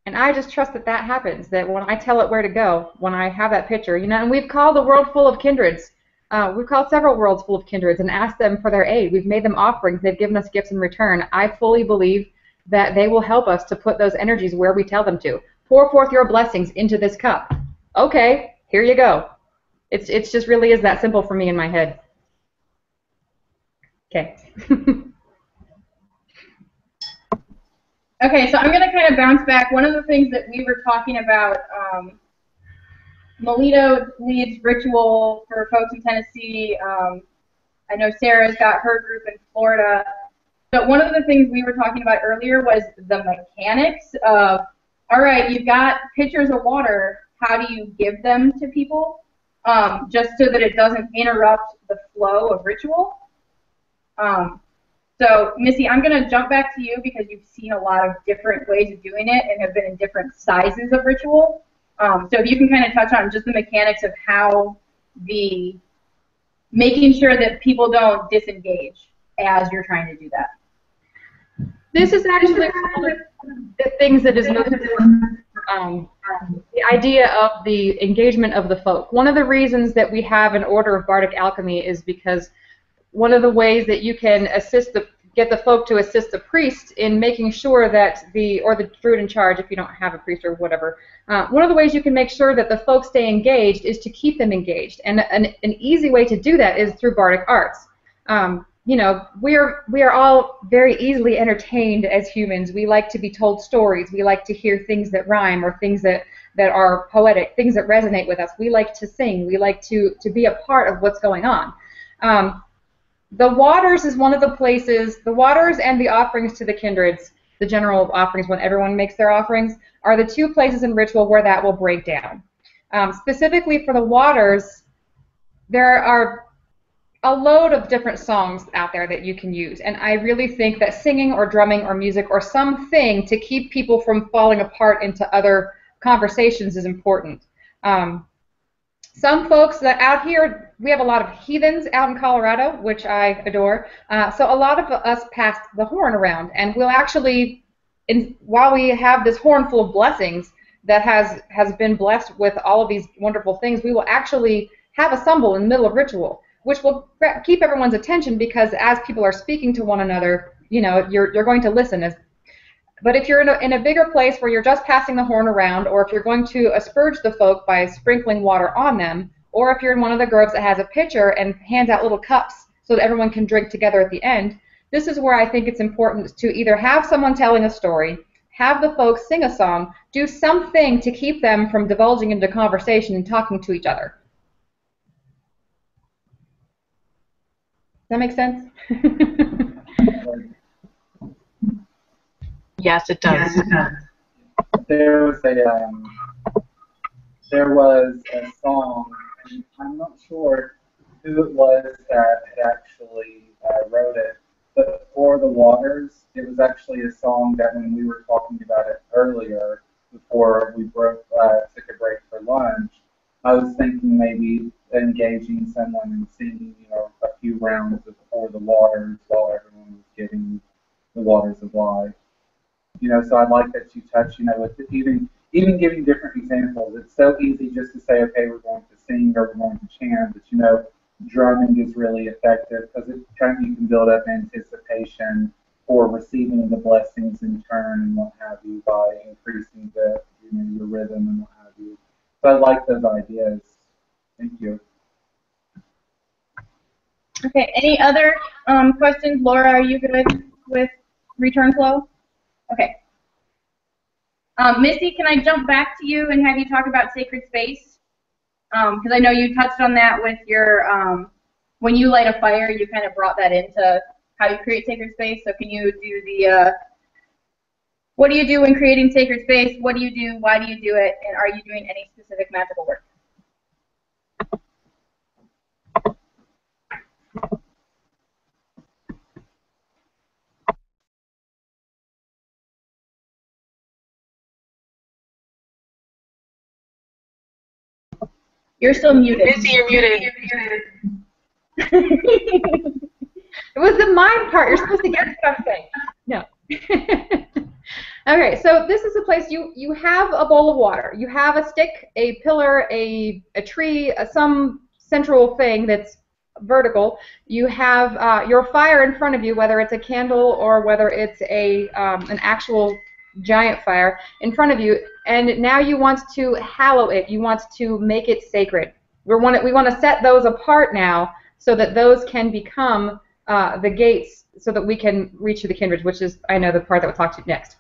And I just trust that happens, that when I tell it where to go, when I have that picture, you know, and we've called a world full of kindreds. We've called several worlds full of kindreds and asked them for their aid. We've made them offerings. They've given us gifts in return. I fully believe that they will help us to put those energies where we tell them to. Pour forth your blessings into this cup. Okay, here you go. It's just really is that simple for me in my head. Okay. Okay, so I'm going to kind of bounce back. One of the things that we were talking about, Melito leads ritual for folks in Tennessee. I know Sarah's got her group in Florida. But one of the things we were talking about earlier was the mechanics of, all right, you've got pitchers of water. How do you give them to people? Just so that it doesn't interrupt the flow of ritual. So, Missy, I'm going to jump back to you because you've seen a lot of different ways of doing it and have been in different sizes of ritual. So if you can kind of touch on just the mechanics of how making sure that people don't disengage as you're trying to do that. This is actually one of the things that is most important. The idea of the engagement of the folk. One of the reasons that we have an order of bardic alchemy is because one of the ways that you can get the folk to assist the priest in making sure that or the druid in charge, if you don't have a priest or whatever, one of the ways you can make sure that the folk stay engaged is to keep them engaged. And an easy way to do that is through bardic arts. You know, we are all very easily entertained as humans. We like to be told stories. We like to hear things that rhyme or things that are poetic, things that resonate with us. We like to sing. We like to be a part of what's going on. The waters is one of the places, the waters and the offerings to the kindreds, the general offerings when everyone makes their offerings, are the two places in ritual where that will break down. Specifically for the waters, there are a load of different songs out there that you can use, and I really think that singing or drumming or music or something to keep people from falling apart into other conversations is important. Some folks that out here, we have a lot of heathens out in Colorado, which I adore, so a lot of us pass the horn around, and we'll actually, while we have this horn full of blessings that has been blessed with all of these wonderful things, we will actually have a cymbal in the middle of ritual, which will keep everyone's attention, because as people are speaking to one another, you know, you're going to listen. But if you're in a bigger place where you're just passing the horn around, or if you're going to asperge the folk by sprinkling water on them, or if you're in one of the groves that has a pitcher and hands out little cups so that everyone can drink together at the end, this is where I think it's important to either have someone telling a story, have the folks sing a song, do something to keep them from divulging into conversation and talking to each other. Does that make sense? Yes, it does. There was a song, and I'm not sure who it was that had actually wrote it, but for the waters, it was actually a song that when we were talking about it earlier, before we took a break for lunch, I was thinking maybe engaging someone and singing, you know, a few rounds of For the Waters while everyone was getting the waters of life. You know, so I like that you touch, you know, with even giving different examples. It's so easy just to say, okay, we're going to sing or we're going to chant, but you know, drumming is really effective because it kind of, you can build up anticipation for receiving the blessings in turn and what have you by increasing the, you know, your rhythm and what have you. So I like those ideas. Thank you. Okay, any other questions? Laura, are you good with return flow? Okay. Missy, can I jump back to you and have you talk about sacred space? Because I know you touched on that with your, when you light a fire, you kind of brought that into how you create sacred space. So can you do the, what do you do when creating sacred space? What do you do? Why do you do it? And are you doing any specific magical work? You're still muted. Missy, you're muted. It was the mind part. You're supposed to get something. No. Okay, so this is a place you have a bowl of water. You have a stick, a pillar, a tree, some central thing that's vertical. You have your fire in front of you, whether it's a candle or whether it's an actual giant fire in front of you, and now you want to hallow it. You want to make it sacred. We want to set those apart now so that those can become the gates so that we can reach to the kindreds, which is, I know, the part that we'll talk to next.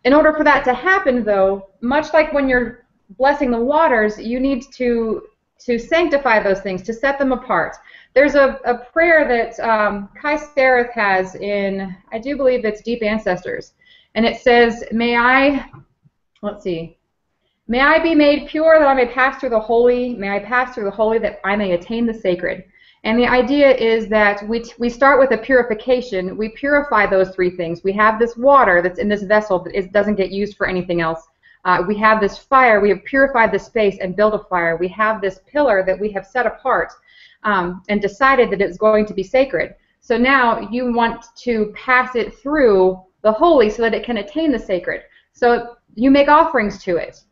In order for that to happen, though, much like when you're blessing the waters, you need to sanctify those things, to set them apart. There's a prayer that Kai Sereth has in, I do believe it's Deep Ancestors, and it says, may I be made pure that I may pass through the holy, may I pass through the holy that I may attain the sacred. And the idea is that we start with a purification. We purify those three things. We have this water that's in this vessel that doesn't get used for anything else. We have this fire. We have purified the space and built a fire. We have this pillar that we have set apart and decided that it's going to be sacred. So now you want to pass it through the holy so that it can attain the sacred. So you make offerings to it.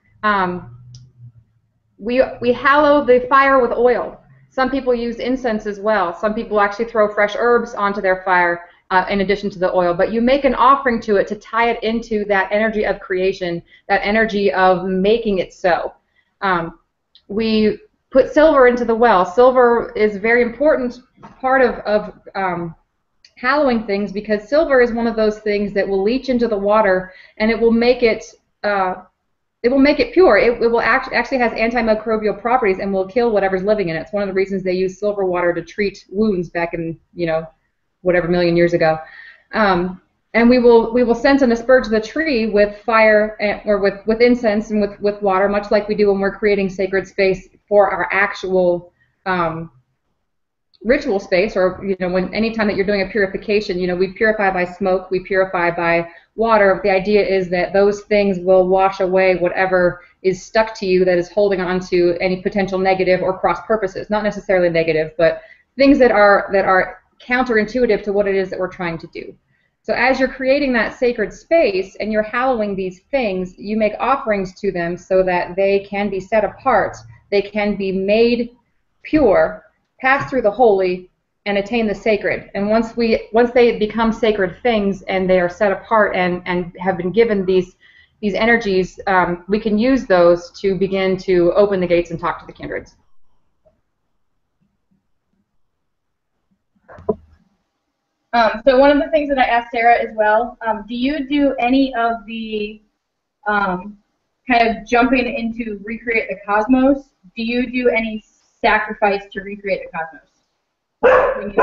We hallow the fire with oil. Some people use incense as well. Some people actually throw fresh herbs onto their fire in addition to the oil. But you make an offering to it to tie it into that energy of creation, that energy of making it so. We put silver into the well. Silver is a very important part of hallowing things because silver is one of those things that will leach into the water and it will make it it will make it pure. It will actually has antimicrobial properties and will kill whatever's living in it. It's one of the reasons they used silver water to treat wounds back in, whatever million years ago. And we will sense and asperge the tree with fire or with incense and with water, much like we do when we're creating sacred space for our actual ritual space, or when anytime that you're doing a purification, we purify by smoke, we purify by water. The idea is that those things will wash away whatever is stuck to you that is holding on to any potential negative or cross purposes. Not necessarily negative, but things that are counterintuitive to what it is that we're trying to do. So as you're creating that sacred space and you're hallowing these things, you make offerings to them so that they can be set apart, they can be made pure, pass through the holy, and attain the sacred. And once they become sacred things and they are set apart and have been given these energies, we can use those to begin to open the gates and talk to the kindreds. So one of the things that I asked Sarah as well, do you do any of the kind of jumping into recreate the cosmos? Do you do any sacrifice to recreate the cosmos? When you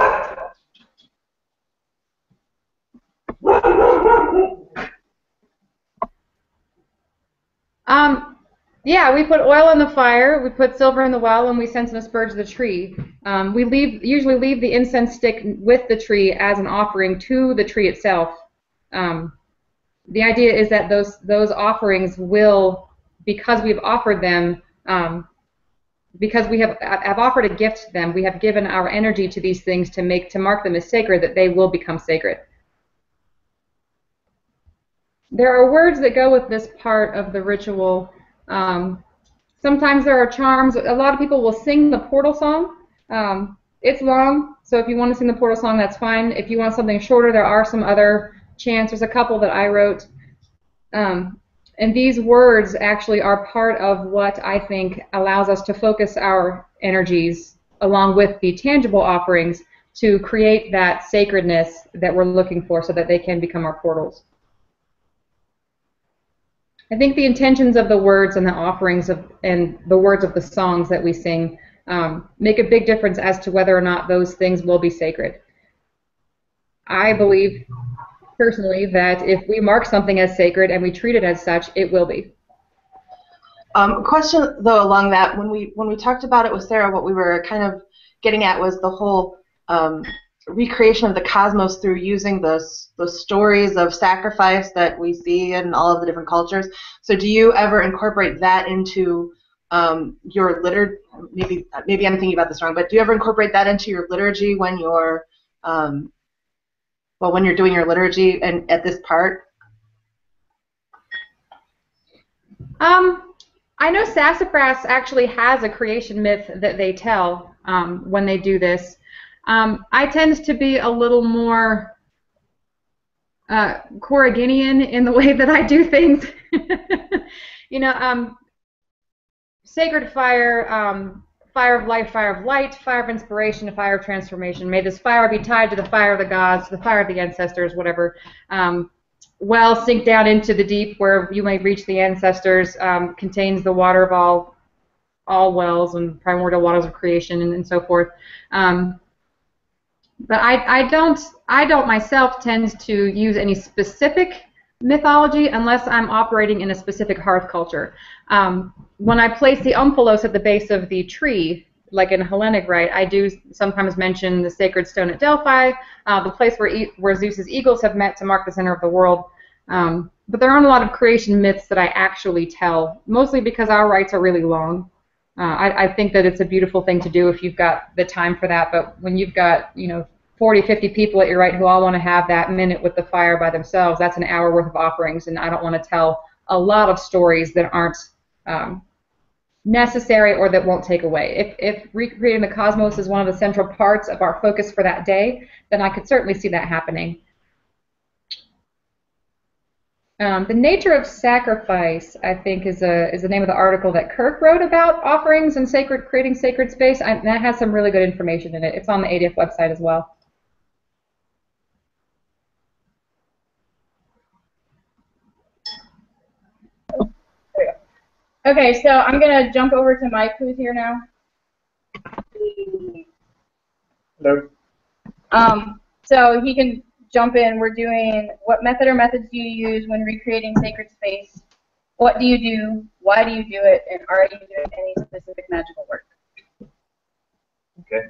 Yeah, we put oil in the fire, we put silver in the well, and we sense and asperge the tree. We usually leave the incense stick with the tree as an offering to the tree itself. The idea is that those offerings will, because we've offered them, because we have offered a gift to them, we have given our energy to these things to mark them as sacred, that they will become sacred. There are words that go with this part of the ritual. Sometimes there are charms. A lot of people will sing the portal song. It's long, so if you want to sing the portal song, that's fine. If you want something shorter, there are some other chants. There's a couple that I wrote. And these words actually are part of what I think allows us to focus our energies along with the tangible offerings to create that sacredness that we're looking for so that they can become our portals. I think the intentions of the words and the offerings and the words of the songs that we sing make a big difference as to whether or not those things will be sacred. I believe personally that if we mark something as sacred and we treat it as such, it will be. Question though along that, when we talked about it with Sarah, what we were kind of getting at was the whole recreation of the cosmos through using the stories of sacrifice that we see in all of the different cultures. So do you ever incorporate that into your liturgy? Maybe I'm thinking about this wrong, but do you ever incorporate that into your liturgy when you're when you're doing your liturgy and at this part? I know Sassafras actually has a creation myth that they tell when they do this. I tend to be a little more Corriginian in the way that I do things. Sacred fire, fire of life, fire of light, fire of inspiration, fire of transformation. May this fire be tied to the fire of the gods, the fire of the ancestors, whatever. Well, sink down into the deep where you may reach the ancestors, contains the water of all wells and primordial waters of creation and so forth. But I don't myself tend to use any specific mythology unless I'm operating in a specific hearth culture. When I place the omphalos at the base of the tree, like in Hellenic rite, I do sometimes mention the sacred stone at Delphi, the place where Zeus's eagles have met to mark the center of the world. But there aren't a lot of creation myths that I actually tell, mostly because our rites are really long. I think that it's a beautiful thing to do if you've got the time for that, but when you've got 40, 50 people at your rite who all want to have that minute with the fire by themselves, that's an hour worth of offerings, and I don't want to tell a lot of stories that aren't necessary or that won't take away. If recreating the cosmos is one of the central parts of our focus for that day, then I could certainly see that happening. The nature of sacrifice, I think, is the name of the article that Kirk wrote about offerings and creating sacred space. That has some really good information in it. It's on the ADF website as well. Okay, so I'm gonna jump over to Mike, who's here now. Hello. So he can jump in. We're doing what method or methods do you use when recreating sacred space? What do you do? Why do you do it? And are you doing any specific magical work? Okay.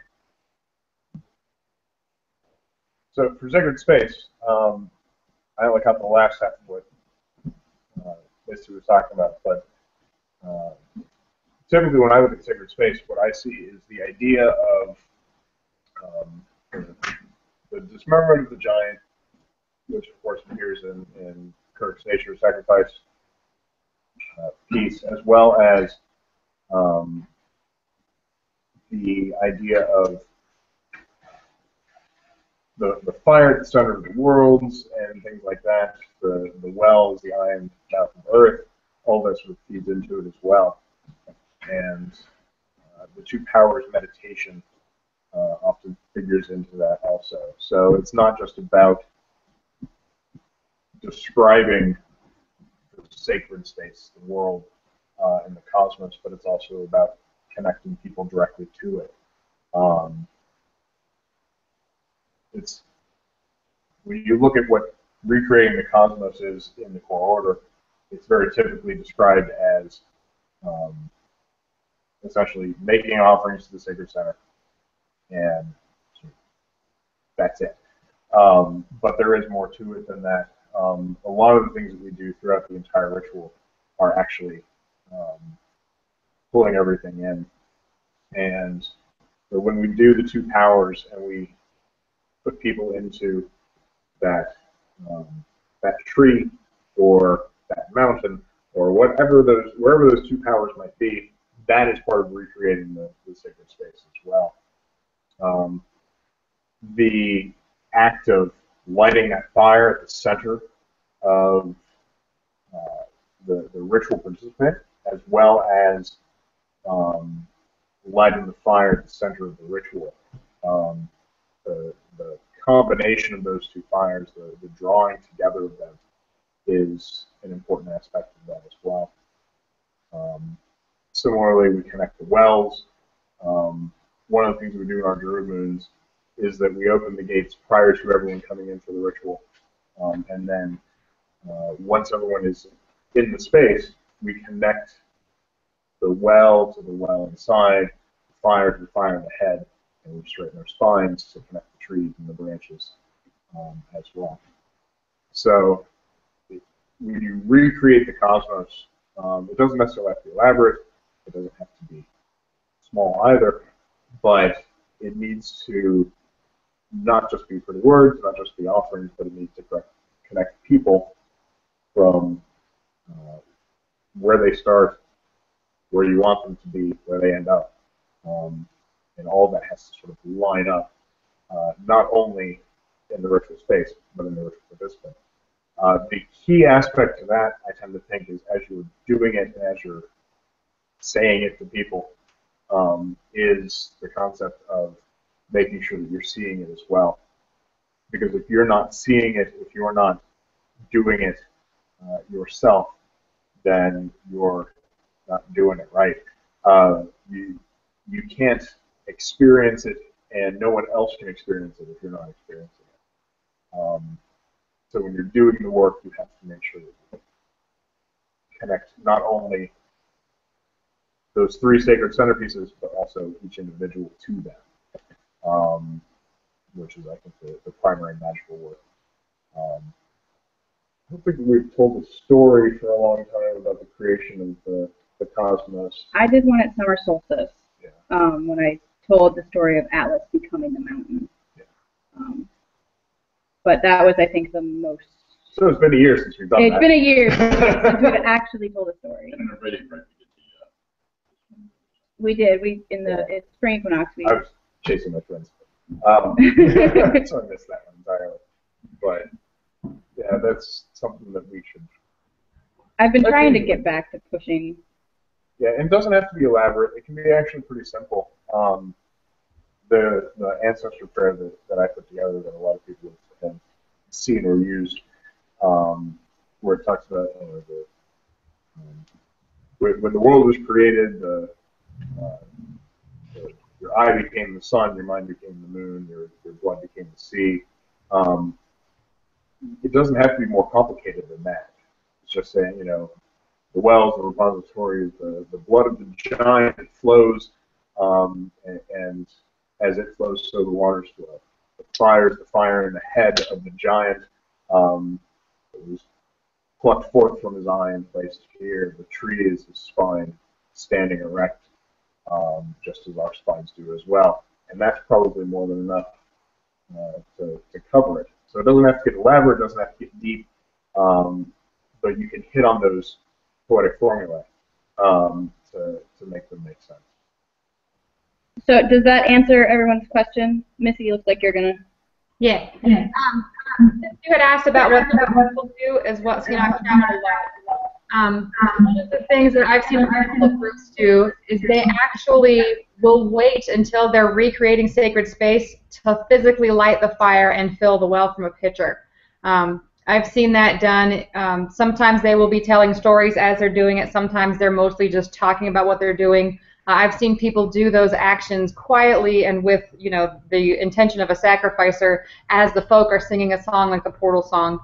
So for sacred space, I only caught the last half of what Misty was talking about, but typically when I look at sacred space, what I see is the idea of the dismemberment of the giant, which of course appears in Kirk's Nature of Sacrifice piece, as well as the idea of the fire at the center of the worlds and things like that, the wells, the eye and mouth of earth, all that sort of feeds into it as well. And the two powers meditation often figures into that also. So it's not just about describing the sacred space, the world, and the cosmos, but it's also about connecting people directly to it. It's when you look at what recreating the cosmos is in the core order, it's very typically described as essentially making offerings to the sacred center, and that's it. But there is more to it than that. A lot of the things that we do throughout the entire ritual are actually pulling everything in. And so when we do the two powers and we put people into that that tree or that mountain or wherever those two powers might be, that is part of recreating the sacred space as well. The act of lighting that fire at the center of the ritual participant, as well as lighting the fire at the center of the ritual. The combination of those two fires, the drawing together of them, is an important aspect of that as well. Similarly, we connect the wells. One of the things we do in our Druid moons is that we open the gates prior to everyone coming in for the ritual. And then once everyone is in the space, we connect the well to the well inside, the fire to the fire in the head, and we straighten our spines to connect the trees and the branches as well. So when you recreate the cosmos, it doesn't necessarily have to be elaborate, it doesn't have to be small either, but it needs to not just be pretty words, not just be offerings, but it needs to connect people from where they start, where you want them to be, where they end up. And all that has to sort of line up, not only in the ritual space, but in the ritual participant. The key aspect to that, I tend to think, is as you're doing it and as you're saying it to people, is the concept of making sure that you're seeing it as well. Because if you're not seeing it, if you're not doing it yourself, then you're not doing it right. You can't experience it, and no one else can experience it if you're not experiencing it. So when you're doing the work, you have to make sure that you connect not only those three sacred centerpieces, but also each individual to them, which is, I think, the primary magical work. I don't think we've told a story for a long time about the creation of the cosmos. I did one at summer solstice, Yeah. when I told the story of Atlas becoming the mountain. Yeah. But that was, I think, the most... So it's been a year since we've done that. It's been a year since we've actually told a story. We did. It's spring equinox. I was chasing my friends. So I missed that one entirely. But yeah, that's something that we should. I've been trying to get back to pushing. Yeah, and it doesn't have to be elaborate. It can be actually pretty simple. The ancestor prayer that I put together that a lot of people have seen or used, where it talks about when the world was created, your eye became the sun, your mind became the moon, your blood became the sea. It doesn't have to be more complicated than that. It's just saying, the wells, the repositories, the blood of the giant flows, and as it flows, so the waters flow. The fire is the fire in the head of the giant. It was plucked forth from his eye and placed here. The tree is his spine, standing erect, just as our spines do as well. And that's probably more than enough to cover it. So it doesn't have to get elaborate, it doesn't have to get deep, but you can hit on those poetic formulae to make them make sense. So does that answer everyone's question? Missy, looks like you're going to... Yeah. Since you had asked about what the people do is what's going to happen a lot. One of the things that I've seen people groups do is they actually will wait until they're recreating sacred space to physically light the fire and fill the well from a pitcher. I've seen that done. Sometimes they will be telling stories as they're doing it. Sometimes they're mostly just talking about what they're doing. I've seen people do those actions quietly and with, the intention of a sacrificer as the folk are singing a song like the Portal song.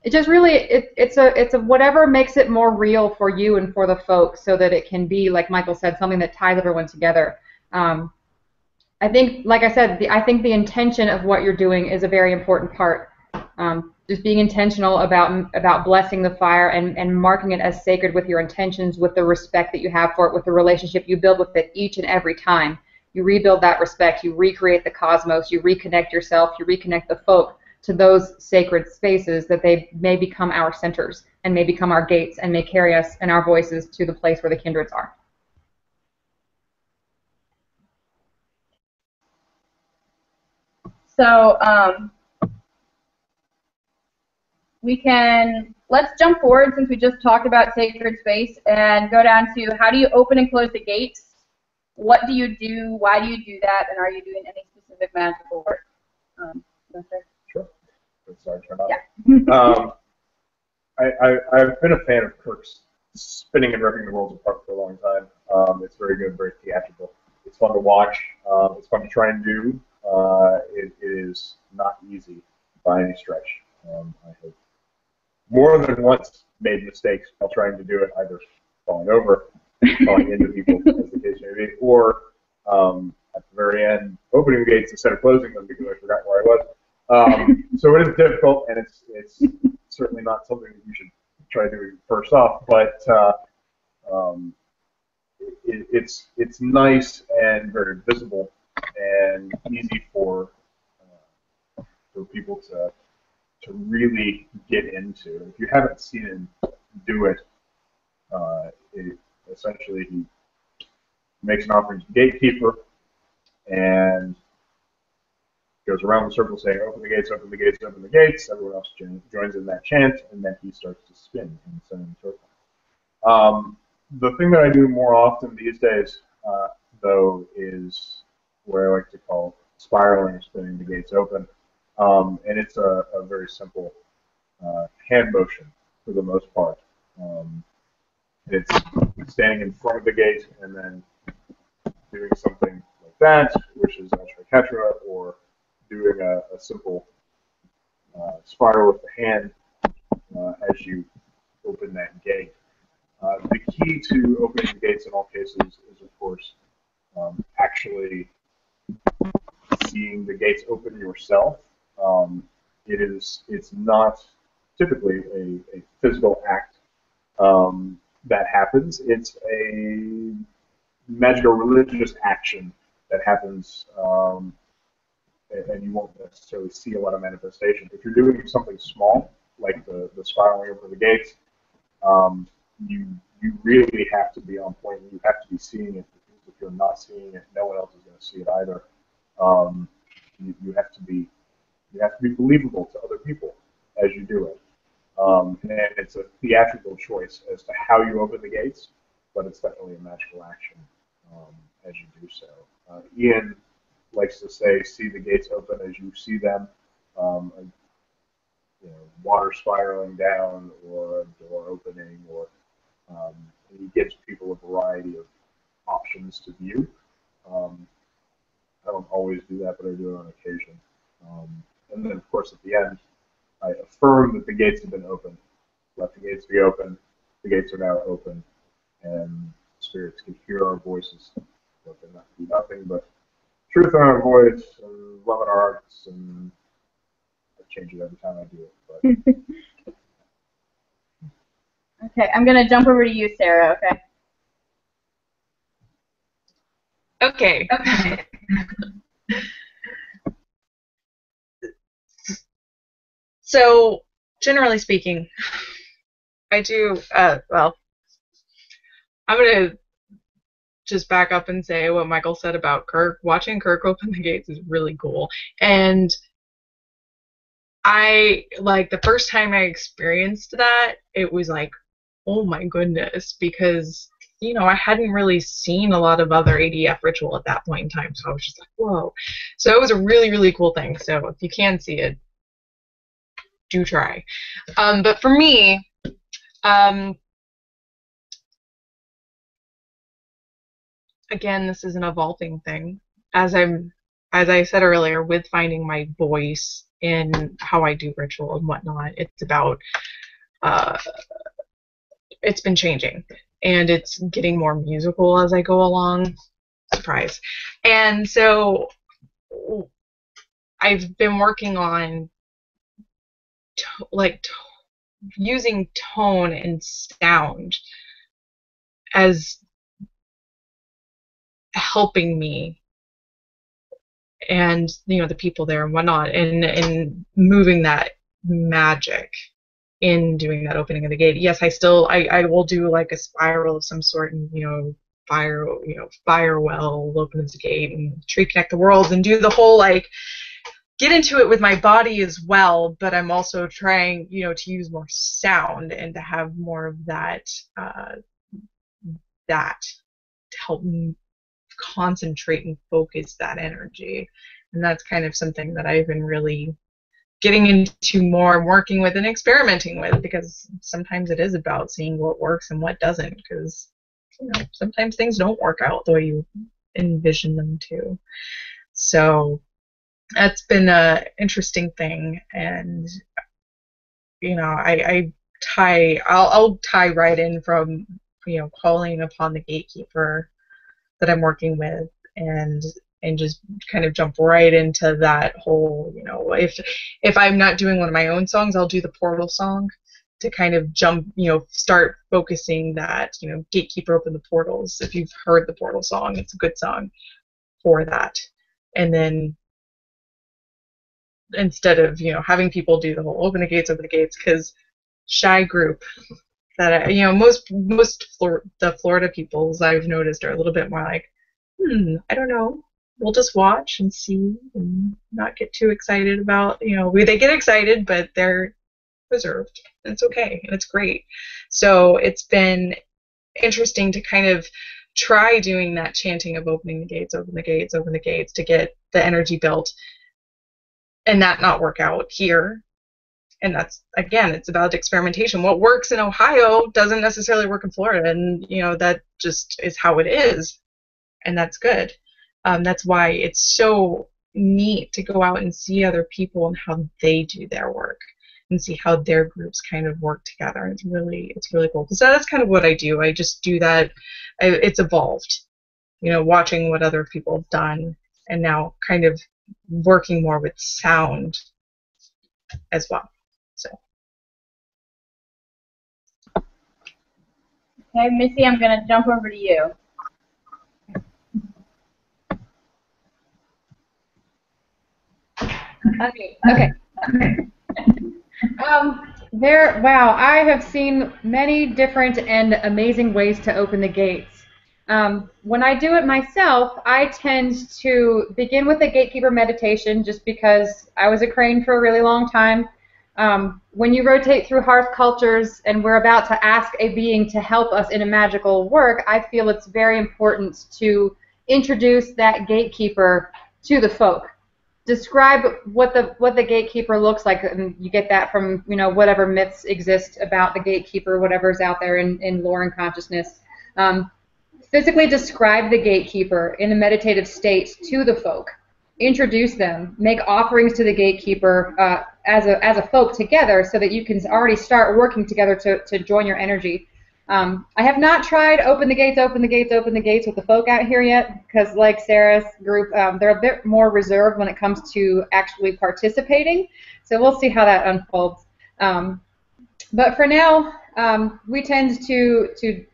It just really, it's a whatever makes it more real for you and for the folk, so that it can be, like Michael said, something that ties everyone together. I think, like I said, I think the intention of what you're doing is a very important part. Just being intentional about blessing the fire and marking it as sacred with your intentions, with the respect that you have for it, with the relationship you build with it each and every time. You rebuild that respect, you recreate the cosmos, you reconnect yourself, you reconnect the folk to those sacred spaces, that they may become our centers and may become our gates and may carry us and our voices to the place where the kindreds are. So let's jump forward, since we just talked about sacred space, and go down to how do you open and close the gates? What do you do? Why do you do that? And are you doing any specific magical work? Sure. Sorry, turn on. Yeah. I've been a fan of Kirk's spinning and ripping the worlds apart for a long time. It's very good, very theatrical. It's fun to watch. It's fun to try and do. It is not easy by any stretch. I have more than once made mistakes while trying to do it, either falling over, falling into people, as the case may be, or at the very end, opening the gates instead of closing them because I forgot where I was. So it is difficult, and it's certainly not something that you should try to do first off, but it's nice and very visible and easy for people to really get into. If you haven't seen him do it, essentially he makes an offering to the gatekeeper and goes around the circle saying, "Open the gates, open the gates, open the gates." Everyone else joins in that chant, and then he starts to spin in the same circle. The thing that I do more often these days, though, is what I like to call spiraling or spinning the gates open. And it's a very simple hand motion for the most part. It's standing in front of the gate and then doing something like that, which is Ashra, or doing a simple spiral with the hand as you open that gate. The key to opening the gates in all cases is, of course, actually seeing the gates open yourself. It's not typically a physical act that happens. It's a magical religious action that happens, and you won't necessarily see a lot of manifestation. If you're doing something small, like the spiraling over the gates, you really have to be on point. You have to be seeing it, because if you're not seeing it, no one else is going to see it either. You have to be believable to other people as you do it. And it's a theatrical choice as to how you open the gates, but it's definitely a magical action as you do so. Ian likes to say, "See the gates open as you see them." Water spiraling down, or a door opening, or He gives people a variety of options to view. I don't always do that, but I do it on occasion. And then, of course, at the end, I affirm that the gates have been opened. Let the gates be open. The gates are now open, and spirits can hear our voices. Let them not be nothing but truth in our voice, and love in our hearts, and I change it every time I do it. But. Okay, I'm going to jump over to you, Sarah, okay? Okay. So, generally speaking, I do, well, I'm going to just back up and say what Michael said about Kirk. Watching Kirk open the gates is really cool. And the first time I experienced that, it was like, oh my goodness, because, I hadn't really seen a lot of other ADF ritual at that point in time, so I was just like, whoa. So it was a really, really cool thing. So if you can see it, do try. But for me, again, this is an evolving thing. As I said earlier, with finding my voice in how I do ritual and whatnot, it's about, it's been changing, and it's getting more musical as I go along. Surprise. And so I've been working on using tone and sound as helping me and the people there and whatnot, and moving that magic in doing that opening of the gate. Yes, I will do like a spiral of some sort, and fire well opens the gate, and tree connect the worlds, and do the whole get into it with my body as well. But I'm also trying to use more sound and to have more of that to help me concentrate and focus that energy. And that's kind of something that I've been really getting into more and working with and experimenting with, because sometimes it is about seeing what works and what doesn't, because sometimes things don't work out the way you envision them to. So that's been an interesting thing, and I'll tie right in from calling upon the gatekeeper that I'm working with, and just kind of jump right into that whole, if I'm not doing one of my own songs, I'll do the portal song to kind of jump, start focusing that, gatekeeper open the portals. If you've heard the portal song, it's a good song for that. And then instead of, having people do the whole open the gates, because shy group that, the Florida peoples I've noticed are a little bit more like, I don't know. We'll just watch and see and not get too excited about, they get excited, but they're reserved. And it's okay, and it's great. So it's been interesting to kind of try doing that chanting of opening the gates, open the gates, open the gates, to get the energy built, and that not work out here. And that's, again, it's about experimentation. What works in Ohio doesn't necessarily work in Florida, and that just is how it is, and that's good. That's why it's so neat to go out and see other people and how they do their work, and see how their groups kind of work together. It's really cool. So that's kind of what I do. I just do that. It's evolved, watching what other people have done, and now kind of working more with sound as well. So. Okay, Missy, I'm going to jump over to you. Okay. Wow, I have seen many different and amazing ways to open the gates. When I do it myself, I tend to begin with a gatekeeper meditation, just because I was a crane for a really long time. When you rotate through hearth cultures and we're about to ask a being to help us in a magical work, I feel it's very important to introduce that gatekeeper to the folk. Describe what the gatekeeper looks like, and you get that from whatever myths exist about the gatekeeper, whatever's out there in lore and consciousness. Physically describe the gatekeeper in a meditative state to the folk. Introduce them. Make offerings to the gatekeeper as a folk together, so that you can already start working together to join your energy. I have not tried open the gates with the folk out here yet, because like Sarah's group, they're a bit more reserved when it comes to actually participating. So we'll see how that unfolds. But for now, we tend to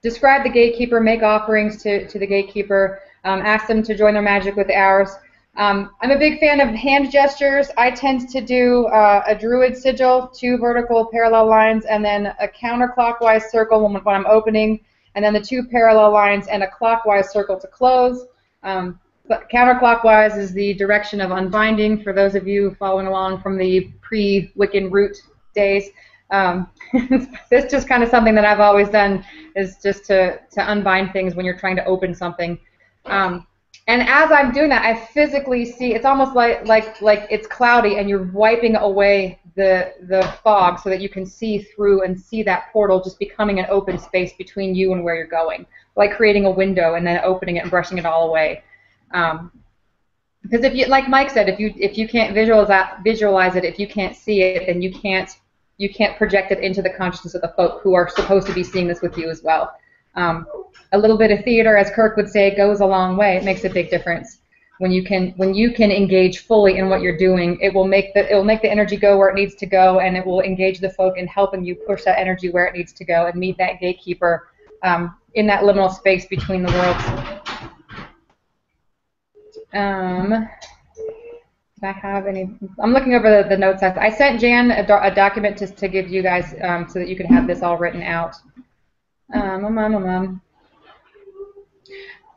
describe the gatekeeper, make offerings to the gatekeeper, ask them to join their magic with ours. I'm a big fan of hand gestures. I tend to do a druid sigil, 2 vertical parallel lines, and then a counterclockwise circle when I'm opening, and then the 2 parallel lines and a clockwise circle to close. But counterclockwise is the direction of unbinding for those of you following along from the pre-Wiccan root days. It's just kind of something that I've always done, is just to unbind things when you're trying to open something. And as I'm doing that, I physically see, it's almost like it's cloudy and you're wiping away the fog so that you can see through and see that portal just becoming an open space between you and where you're going, like creating a window and then opening it and brushing it all away. Because if you, like Mike said, if you can't visualize it, if you can't see it, then you can't project it into the consciousness of the folk who are supposed to be seeing this with you as well. A little bit of theater, as Kirk would say, goes a long way. It makes a big difference. When you can engage fully in what you're doing, it will make the energy go where it needs to go, and it will engage the folk in helping you push that energy where it needs to go and meet that gatekeeper in that liminal space between the worlds. Do I have any? I'm looking over the notes. I sent Jan a document to give you guys so that you could have this all written out.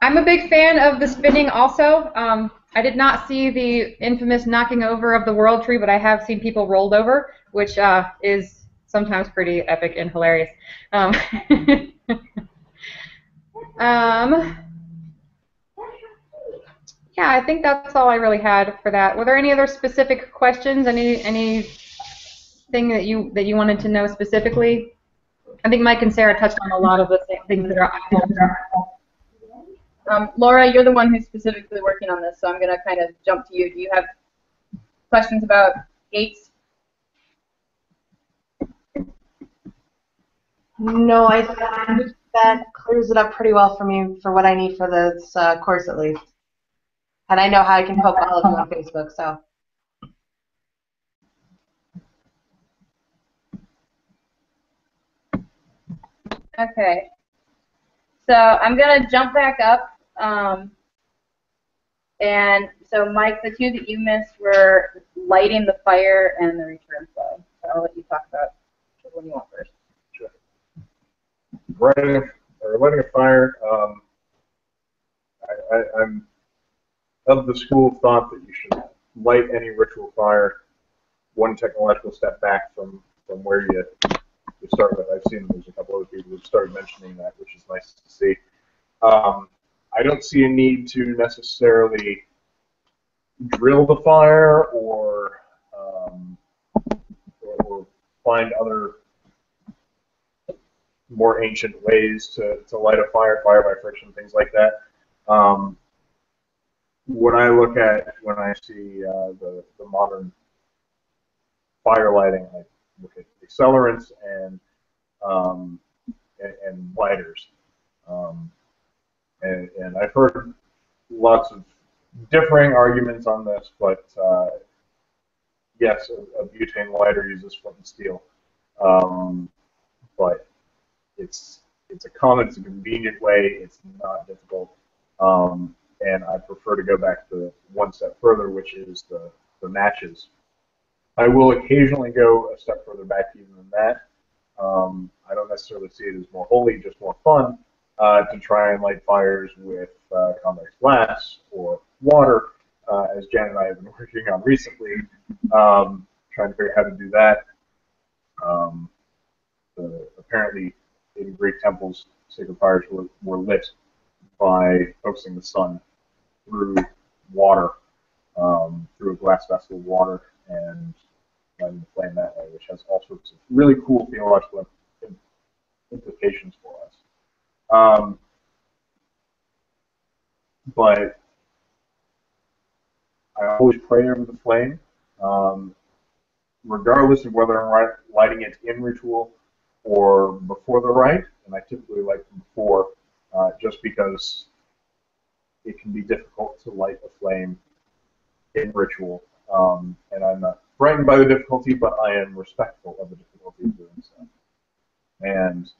I'm a big fan of the spinning also. I did not see the infamous knocking over of the world tree, but I have seen people rolled over, which is sometimes pretty epic and hilarious. Yeah, I think that's all I really had for that. Were there any other specific questions? Anything that you wanted to know specifically? I think Mike and Sarah touched on a lot of the things that are. Laura, you're the one who's specifically working on this, so I'm going to kind of jump to you. Do you have questions about gates? No, I think that clears it up pretty well for me for what I need for this course at least. And I know how I can poke all of you on Facebook, so. Okay. So I'm going to jump back up. And so, Mike, the 2 that you missed were lighting the fire and the return flow. So I'll let you talk about which one you want first. Sure. Lighting a fire, I'm of the school of thought that you should light any ritual fire one technological step back from where you start with. I've seen there's a couple other people who've started mentioning that, which is nice to see. I don't see a need to necessarily drill the fire or find other more ancient ways to light a fire by friction, things like that. What I look at when I see the modern fire lighting, I look at accelerants and lighters. And I've heard lots of differing arguments on this, but yes, a butane lighter uses flint and steel, but it's a common, it's a convenient way. It's not difficult, and I prefer to go back to one step further, which is the matches. I will occasionally go a step further back even than that. I don't necessarily see it as more holy, just more fun. To try and light fires with convex glass or water, as Jan and I have been working on recently, trying to figure out how to do that. Apparently, in Greek temples, sacred fires were lit by focusing the sun through water, through a glass vessel of water, and letting the flame that way, which has all sorts of really cool theological implications for us. Um, but I always pray over the flame, regardless of whether I'm lighting it in ritual or before the rite, and I typically light them before, just because it can be difficult to light a flame in ritual, and I'm not frightened by the difficulty, but I am respectful of the difficulty of doing so. And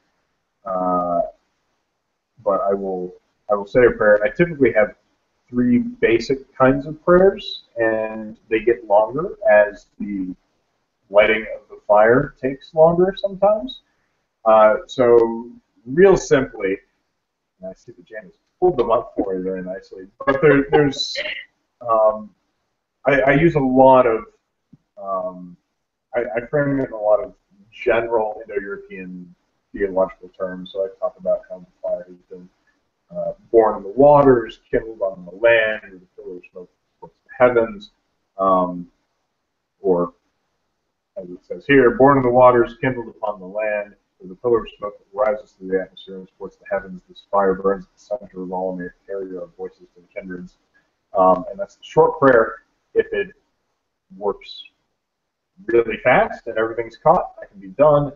but I will say a prayer. I typically have 3 basic kinds of prayers, and they get longer as the lighting of the fire takes longer sometimes. So real simply, and I see that Janice pulled them up for you very nicely, but there's I use a lot of I frame it in a lot of general Indo-European theological terms. So I talk about how the fire has been born in the waters, kindled on the land, or the pillar of smoke towards the heavens, or as it says here, born in the waters, kindled upon the land, or the pillar of smoke that rises through the atmosphere and supports the heavens. This fire burns at the center of all, and may it carry our voices to the kindreds. And that's the short prayer. If it works really fast and everything's caught, that can be done.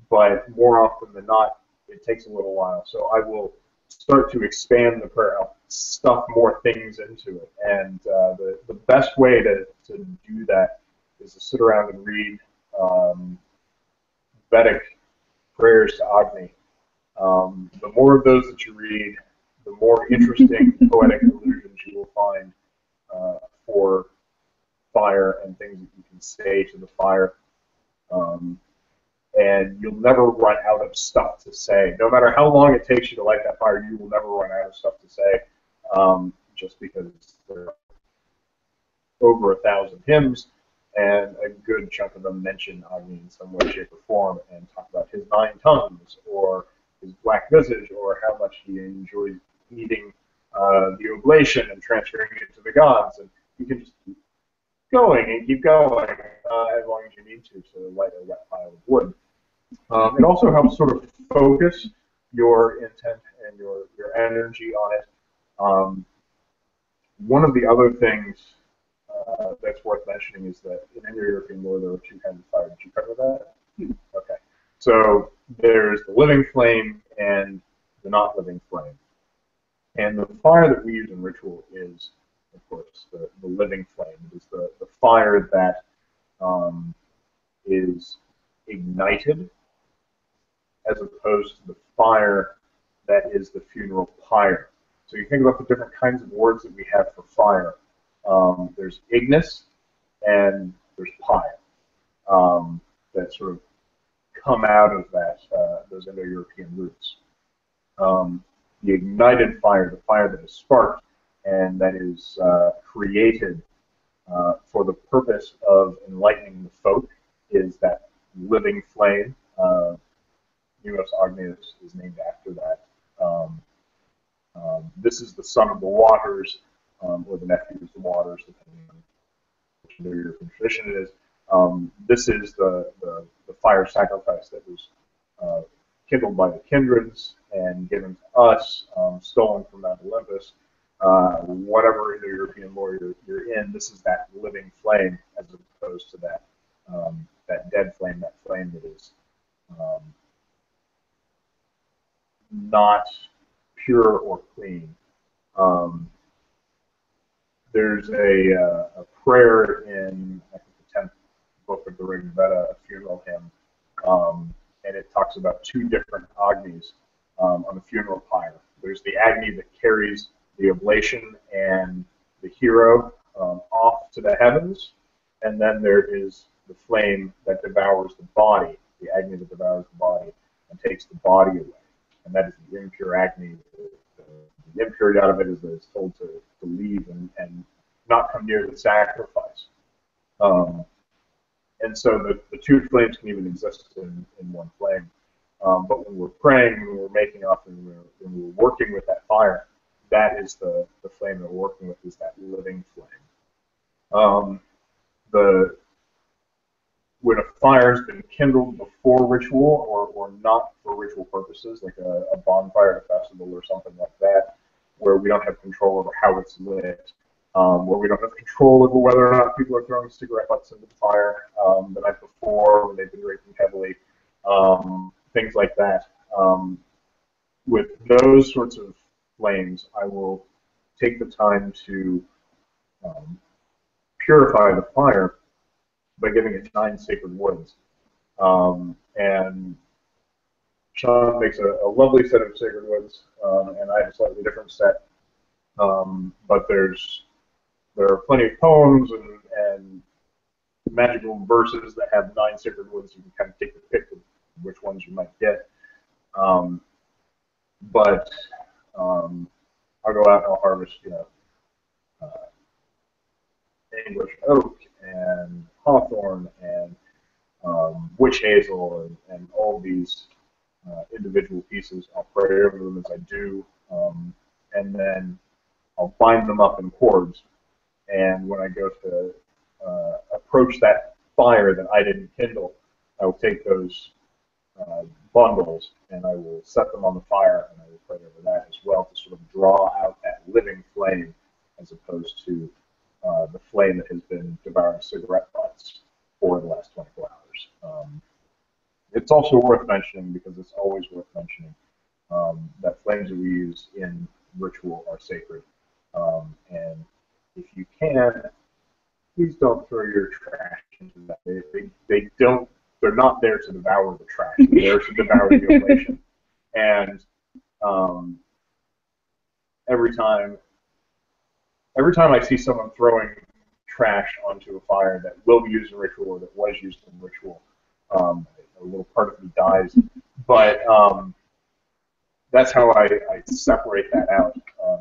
But more often than not, it takes a little while. So I will start to expand the prayer. I'll stuff more things into it. And the best way to do that is to sit around and read Vedic prayers to Agni. The more of those that you read, the more interesting poetic allusions you will find for fire and things that you can say to the fire. And you'll never run out of stuff to say. No matter how long it takes you to light that fire, you will never run out of stuff to say, just because there are over 1,000 hymns, and a good chunk of them mention Agni in some way, shape, or form, and talk about his 9 tongues, or his black visage, or how much he enjoys eating the oblation and transferring it to the gods. And you can just keep going and keep going as long as you need to light a wet pile of wood. It also helps sort of focus your intent and your energy on it. One of the other things that's worth mentioning is that in Indo-European lore there are 2 kinds of fire. Did you cover that? Okay. So there's the living flame and the not living flame. And the fire that we use in ritual is, of course, the living flame. It is the fire that is ignited, as opposed to the fire that is the funeral pyre. So you think about the different kinds of words that we have for fire. There's ignis and there's pyre that sort of come out of that those Indo-European roots. The ignited fire, the fire that is sparked and that is created for the purpose of enlightening the folk, is that living flame. Eros Agni is named after that. This is the son of the waters, or the nephew of the waters, depending on which Indo-European tradition it is. This is the fire sacrifice that was kindled by the kindreds and given to us, stolen from Mount Olympus. Whatever Indo-European lore you're in, this is that living flame, as opposed to that that dead flame, that flame that is not pure or clean. There's a prayer in, I think, the 10th book of the Rig Veda, a funeral hymn, and it talks about 2 different Agnis on the funeral pyre. There's the Agni that carries the oblation and the hero off to the heavens, and then there is the flame that devours the body, the Agni that devours the body and takes the body away. And that is the impure Agni. The impurity out of it is told to leave and not come near the sacrifice. And so the 2 flames can even exist in one flame. But when we're praying, when we're making offerings, when we're working with that fire, that is the flame that we're working with, is that living flame. When a fire has been kindled before ritual or not for ritual purposes, like a bonfire at a festival or something like that, where we don't have control over how it's lit, where we don't have control over whether or not people are throwing cigarette butts into the fire the night before when they've been drinking heavily, things like that. With those sorts of flames, I will take the time to purify the fire by giving it 9 sacred woods. And Sean makes a lovely set of sacred woods, and I have a slightly different set. But there are plenty of poems and magical verses that have 9 sacred woods. You can kind of take the pick of which ones you might get. But I'll go out and I'll harvest, English oak and hawthorn and witch hazel and all of these individual pieces. I'll pray over them as I do, and then I'll bind them up in cords. And when I go to approach that fire that I didn't kindle, I will take those bundles and I will set them on the fire, and I will pray over that as well to sort of draw out that living flame as opposed to the flame that has been devouring cigarette butts for the last 24 hours. It's also worth mentioning, because it's always worth mentioning, that flames that we use in ritual are sacred. And if you can, please don't throw your trash into that. They're not there to devour the trash. They're there to devour the oblation. And every time I see someone throwing trash onto a fire that will be used in ritual or that was used in ritual, a little part of me dies. But that's how I separate that out,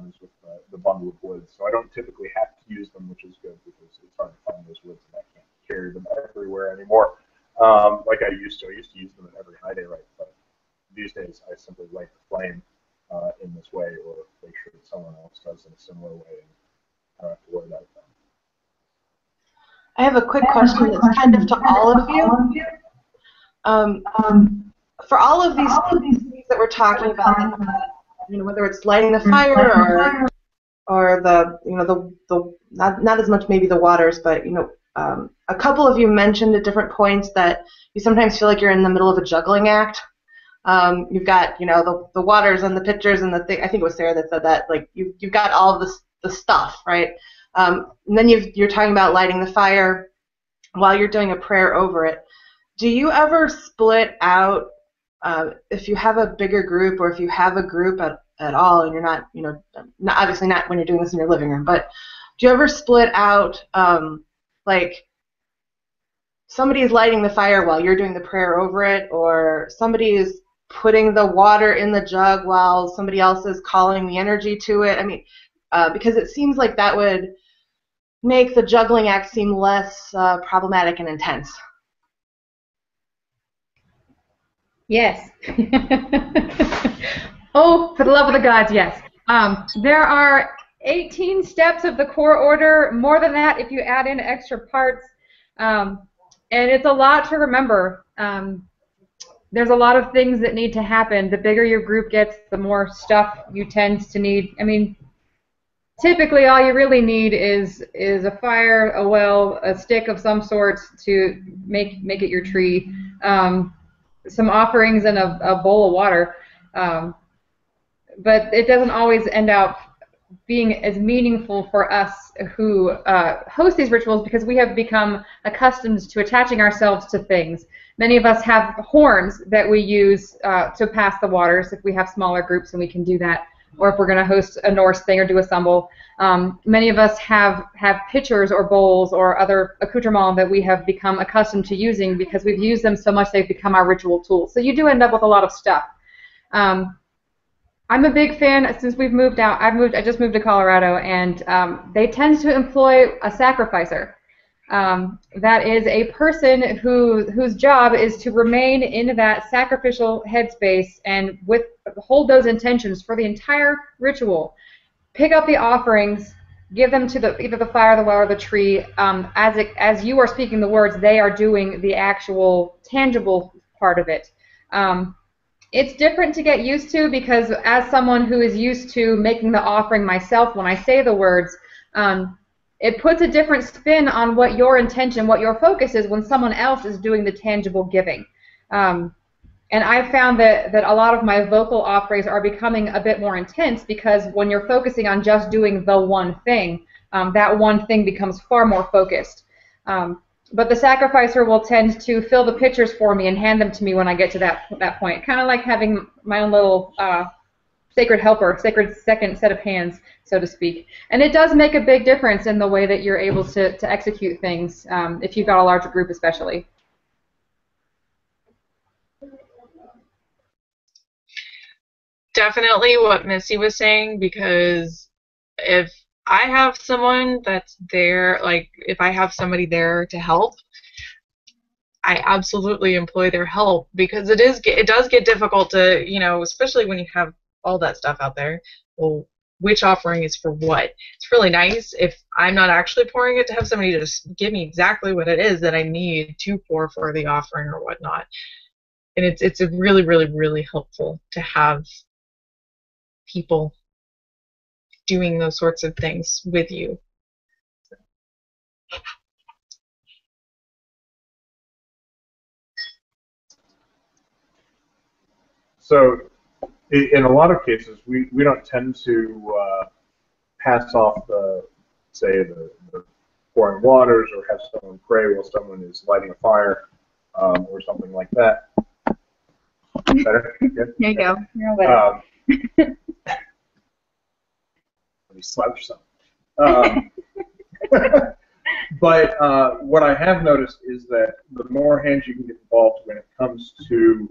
is with the bundle of woods. So I don't typically have to use them, which is good, because it's hard to find those woods and I can't carry them everywhere anymore. Like I used to. I used to use them at every high day rite, but these days I simply light the flame in this way, or make sure that someone else does in a similar way, and I don't have to worry about it then. I have a quick question that's kind of to all of you. For all of these things that we're talking about, whether it's lighting the fire or the not as much maybe the waters, but a couple of you mentioned at different points that you sometimes feel like you're in the middle of a juggling act. You've got the waters and the pitchers and the thing. I think it was Sarah that said that. Like you've got all of the stuff, right? And then you're talking about lighting the fire while you're doing a prayer over it. Do you ever split out, if you have a bigger group, or if you have a group at all, and you're not, obviously not when you're doing this in your living room, but do you ever split out, like somebody is lighting the fire while you're doing the prayer over it, or somebody is putting the water in the jug while somebody else is calling the energy to it? I mean, because it seems like that would make the juggling act seem less problematic and intense. Yes. Oh, for the love of the gods, yes. There are 18 steps of the core order, more than that if you add in extra parts, and it's a lot to remember. There's a lot of things that need to happen. The bigger your group gets, the more stuff you tend to need. I mean, typically all you really need is a fire, a well, a stick of some sort to make it your tree. Some offerings and a bowl of water, but it doesn't always end up being as meaningful for us who host these rituals, because we have become accustomed to attaching ourselves to things. Many of us have horns that we use to pass the waters if we have smaller groups, and we can do that, or if we're going to host a Norse thing or do a stumble. Many of us have pitchers or bowls or other accoutrements that we have become accustomed to using because we've used them so much they've become our ritual tools. So you do end up with a lot of stuff. I'm a big fan. Since we've moved out, I just moved to Colorado, and they tend to employ a sacrificer. That is a person whose job is to remain in that sacrificial headspace and hold those intentions for the entire ritual. Pick up the offerings, give them to either the fire, the well, or the tree. As you are speaking the words, they are doing the actual tangible part of it. It's different to get used to because as someone who is used to making the offering myself, when I say the words, it puts a different spin on what your intention, what your focus is when someone else is doing the tangible giving. And I found that a lot of my vocal offerings are becoming a bit more intense because when you're focusing on just doing the one thing, that one thing becomes far more focused. But the sacrificer will tend to fill the pitchers for me and hand them to me when I get to that point. Kind of like having my own little sacred helper, sacred second set of hands, so to speak. And it does make a big difference in the way that you're able to execute things, if you've got a larger group especially. Definitely what Missy was saying, because if I have someone that's there, like if I have somebody there to help, I absolutely employ their help, because it does get difficult to, especially when you have all that stuff out there. Well, which offering is for what? It's really nice if I'm not actually pouring it to have somebody just give me exactly what it is that I need to pour for the offering or whatnot. And it's really, really, really helpful to have people doing those sorts of things with you. So in a lot of cases, we don't tend to pass off the pouring waters or have someone pray while someone is lighting a fire or something like that. Better? Good? There you go. You're all better. Let me slouch some. But what I have noticed is that the more hands you can get involved when it comes to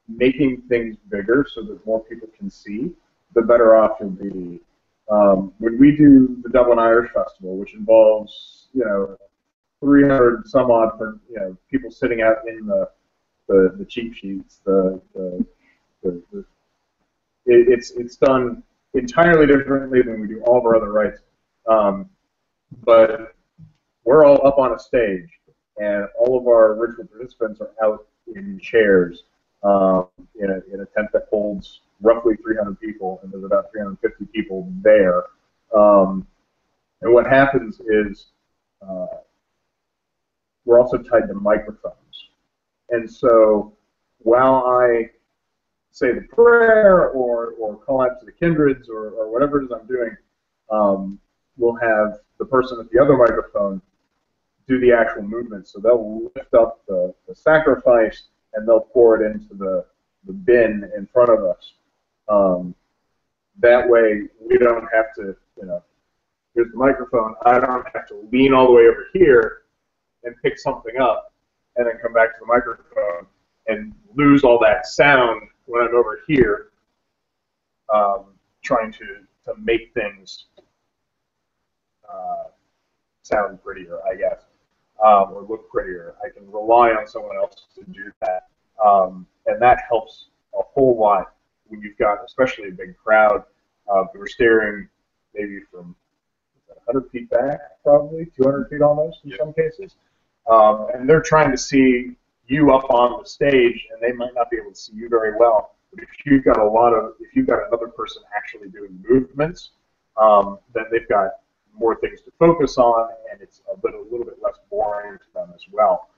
making things bigger so that more people can see, the better off you'll be. When we do the Dublin Irish Festival, which involves 300 some odd people sitting out in the cheap sheets, it's done entirely differently than we do all of our other rites. But we're all up on a stage, and all of our ritual participants are out in chairs in a tent that holds roughly 300 people, and there's about 350 people there. And what happens is we're also tied to microphones. And so while I say the prayer or call out to the kindreds or whatever it is I'm doing, we'll have the person at the other microphone do the actual movement. So they'll lift up the sacrifice and they'll pour it into the bin in front of us. That way we don't have to, here's the microphone, I don't have to lean all the way over here and pick something up and then come back to the microphone and lose all that sound when I'm over here trying to make things sound prettier, I guess, or look prettier. I can rely on someone else to do that, and that helps a whole lot when you've got, especially a big crowd. We're staring maybe from 100 feet back, probably 200 feet almost in some cases, and they're trying to see you up on the stage, and they might not be able to see you very well. But if you've got another person actually doing movements, then they've got more things to focus on, and it's a little bit less boring to them as well.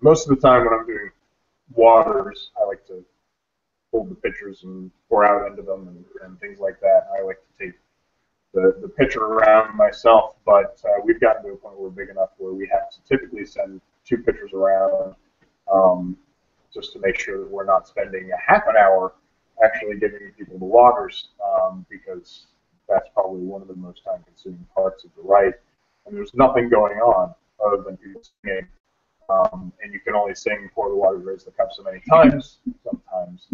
Most of the time when I'm doing waters, I like to hold the pitchers and pour out into them and things like that. I like to take the pitcher around myself, but we've gotten to a point where we're big enough where we have to typically send 2 pitchers around just to make sure that we're not spending a half an hour actually giving people the waters, because that's probably one of the most time-consuming parts of the rite. And there's nothing going on other than people singing, and you can only sing pour the water, raise the cup so many times sometimes,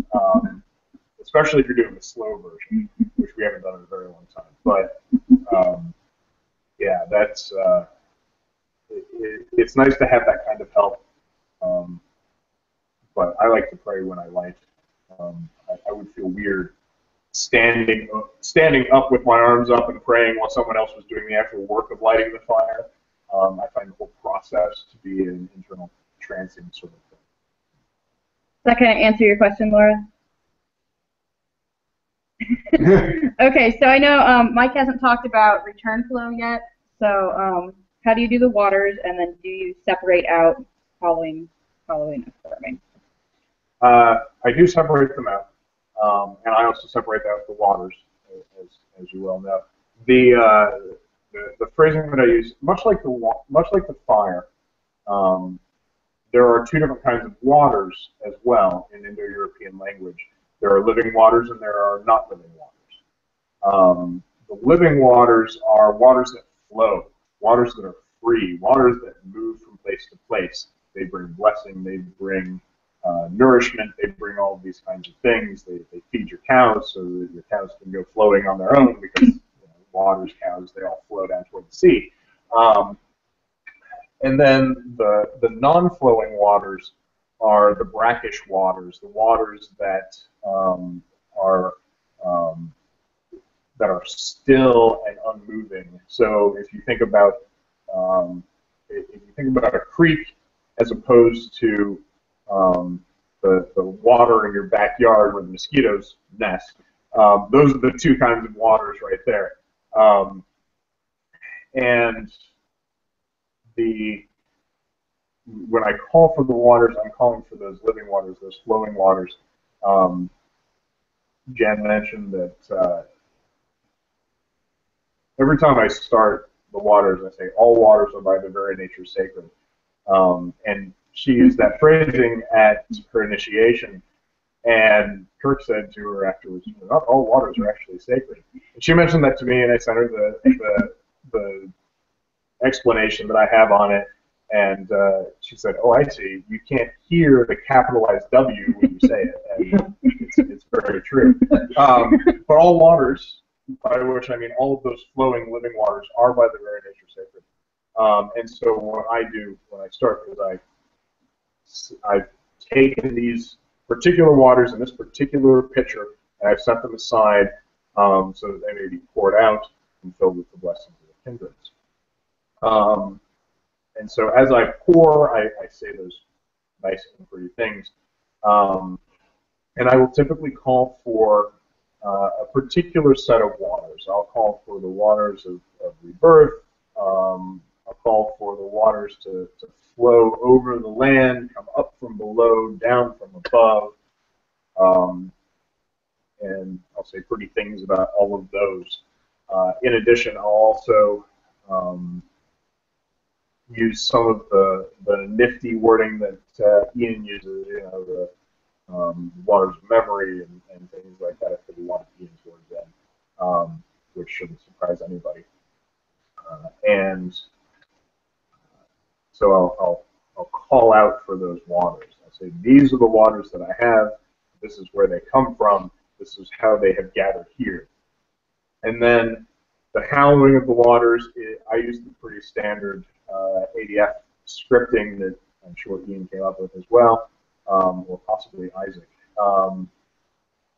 especially if you're doing the slow version, which we haven't done in a very long time. But yeah, that's it's nice to have that kind of help. But I like to pray when I light. I would feel weird standing up with my arms up and praying while someone else was doing the actual work of lighting the fire. I find the whole process to be an internal trancing sort of thing. that kind of answer your question, Laura? Okay, so I know Mike hasn't talked about return flow yet. So how do you do the waters, and then do you separate out following and affirming? I do separate them out, and I also separate out the waters, as you well know. The phrasing that I use, much like the fire, there are two different kinds of waters as well in Indo-European language. There are living waters and there are not living waters. The living waters are waters that flow, waters that are free, waters that move from place to place. They bring blessing, they bring nourishment, they bring all of these kinds of things. They feed your cows so that your cows can go flowing on their own because waters, cows, they all flow down toward the sea. And then the non-flowing waters are the brackish waters, the waters that are still and unmoving. So if you think about a creek as opposed to the water in your backyard where the mosquitoes nest, those are the two kinds of waters right there. And when I call for the waters, I'm calling for those living waters, those flowing waters. Jen mentioned that every time I start the waters, I say, all waters are by their very nature sacred. And she used that phrasing at her initiation. And Kirk said to her afterwards, not all waters are actually sacred. And she mentioned that to me, and I sent her the explanation that I have on it. And she said, oh, I see. You can't hear the capitalized W when you say it. And it's very true. But all waters, by which I mean all of those flowing living waters, are by their very nature sacred. And so what I do when I start is I've taken these particular waters in this particular pitcher, and I've set them aside so that they may be poured out and filled with the blessings of the kindreds. And so as I pour, I say those nice and pretty things. And I will typically call for a particular set of waters. I'll call for the waters of rebirth. I'll call for the waters to flow over the land, come up from below, down from above. And I'll say pretty things about all of those. In addition, I'll also use some of the nifty wording that Ian uses, the waters of memory and things like that. I put a lot of Ian's words in, which shouldn't surprise anybody. And so I'll call out for those waters. I'll say, these are the waters that I have. This is where they come from. This is how they have gathered here. And then the howling of the waters, I use the pretty standard ADF scripting that I'm sure Ian came up with as well, or possibly Isaac,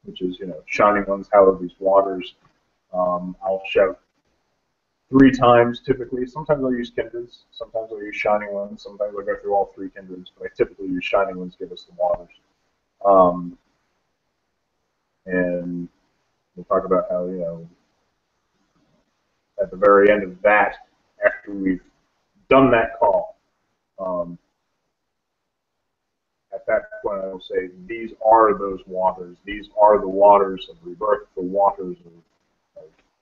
which is, shining ones, howl these waters. I'll shout 3 times typically. Sometimes I'll use kindreds, sometimes I'll use shining ones, sometimes I'll go through all 3 kindreds, but I typically use shining ones, give us the waters. And we'll talk about how, at the very end of that, after we've done that call, at that point I will say, these are those waters. These are the waters of rebirth, the waters of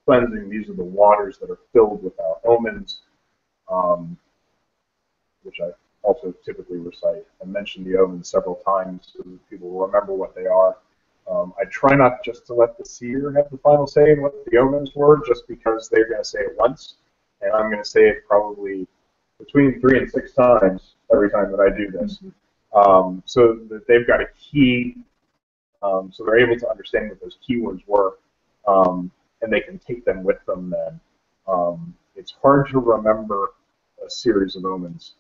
cleansing. These are the waters that are filled with our omens, which I also typically recite. I mentioned the omens several times so that people will remember what they are. I try not just to let the seer have the final say in what the omens were, just because they're going to say it once, and I'm going to say it probably between 3 and 6 times every time that I do this, so that they've got a key, so they're able to understand what those keywords were, and they can take them with them then. It's hard to remember a series of omens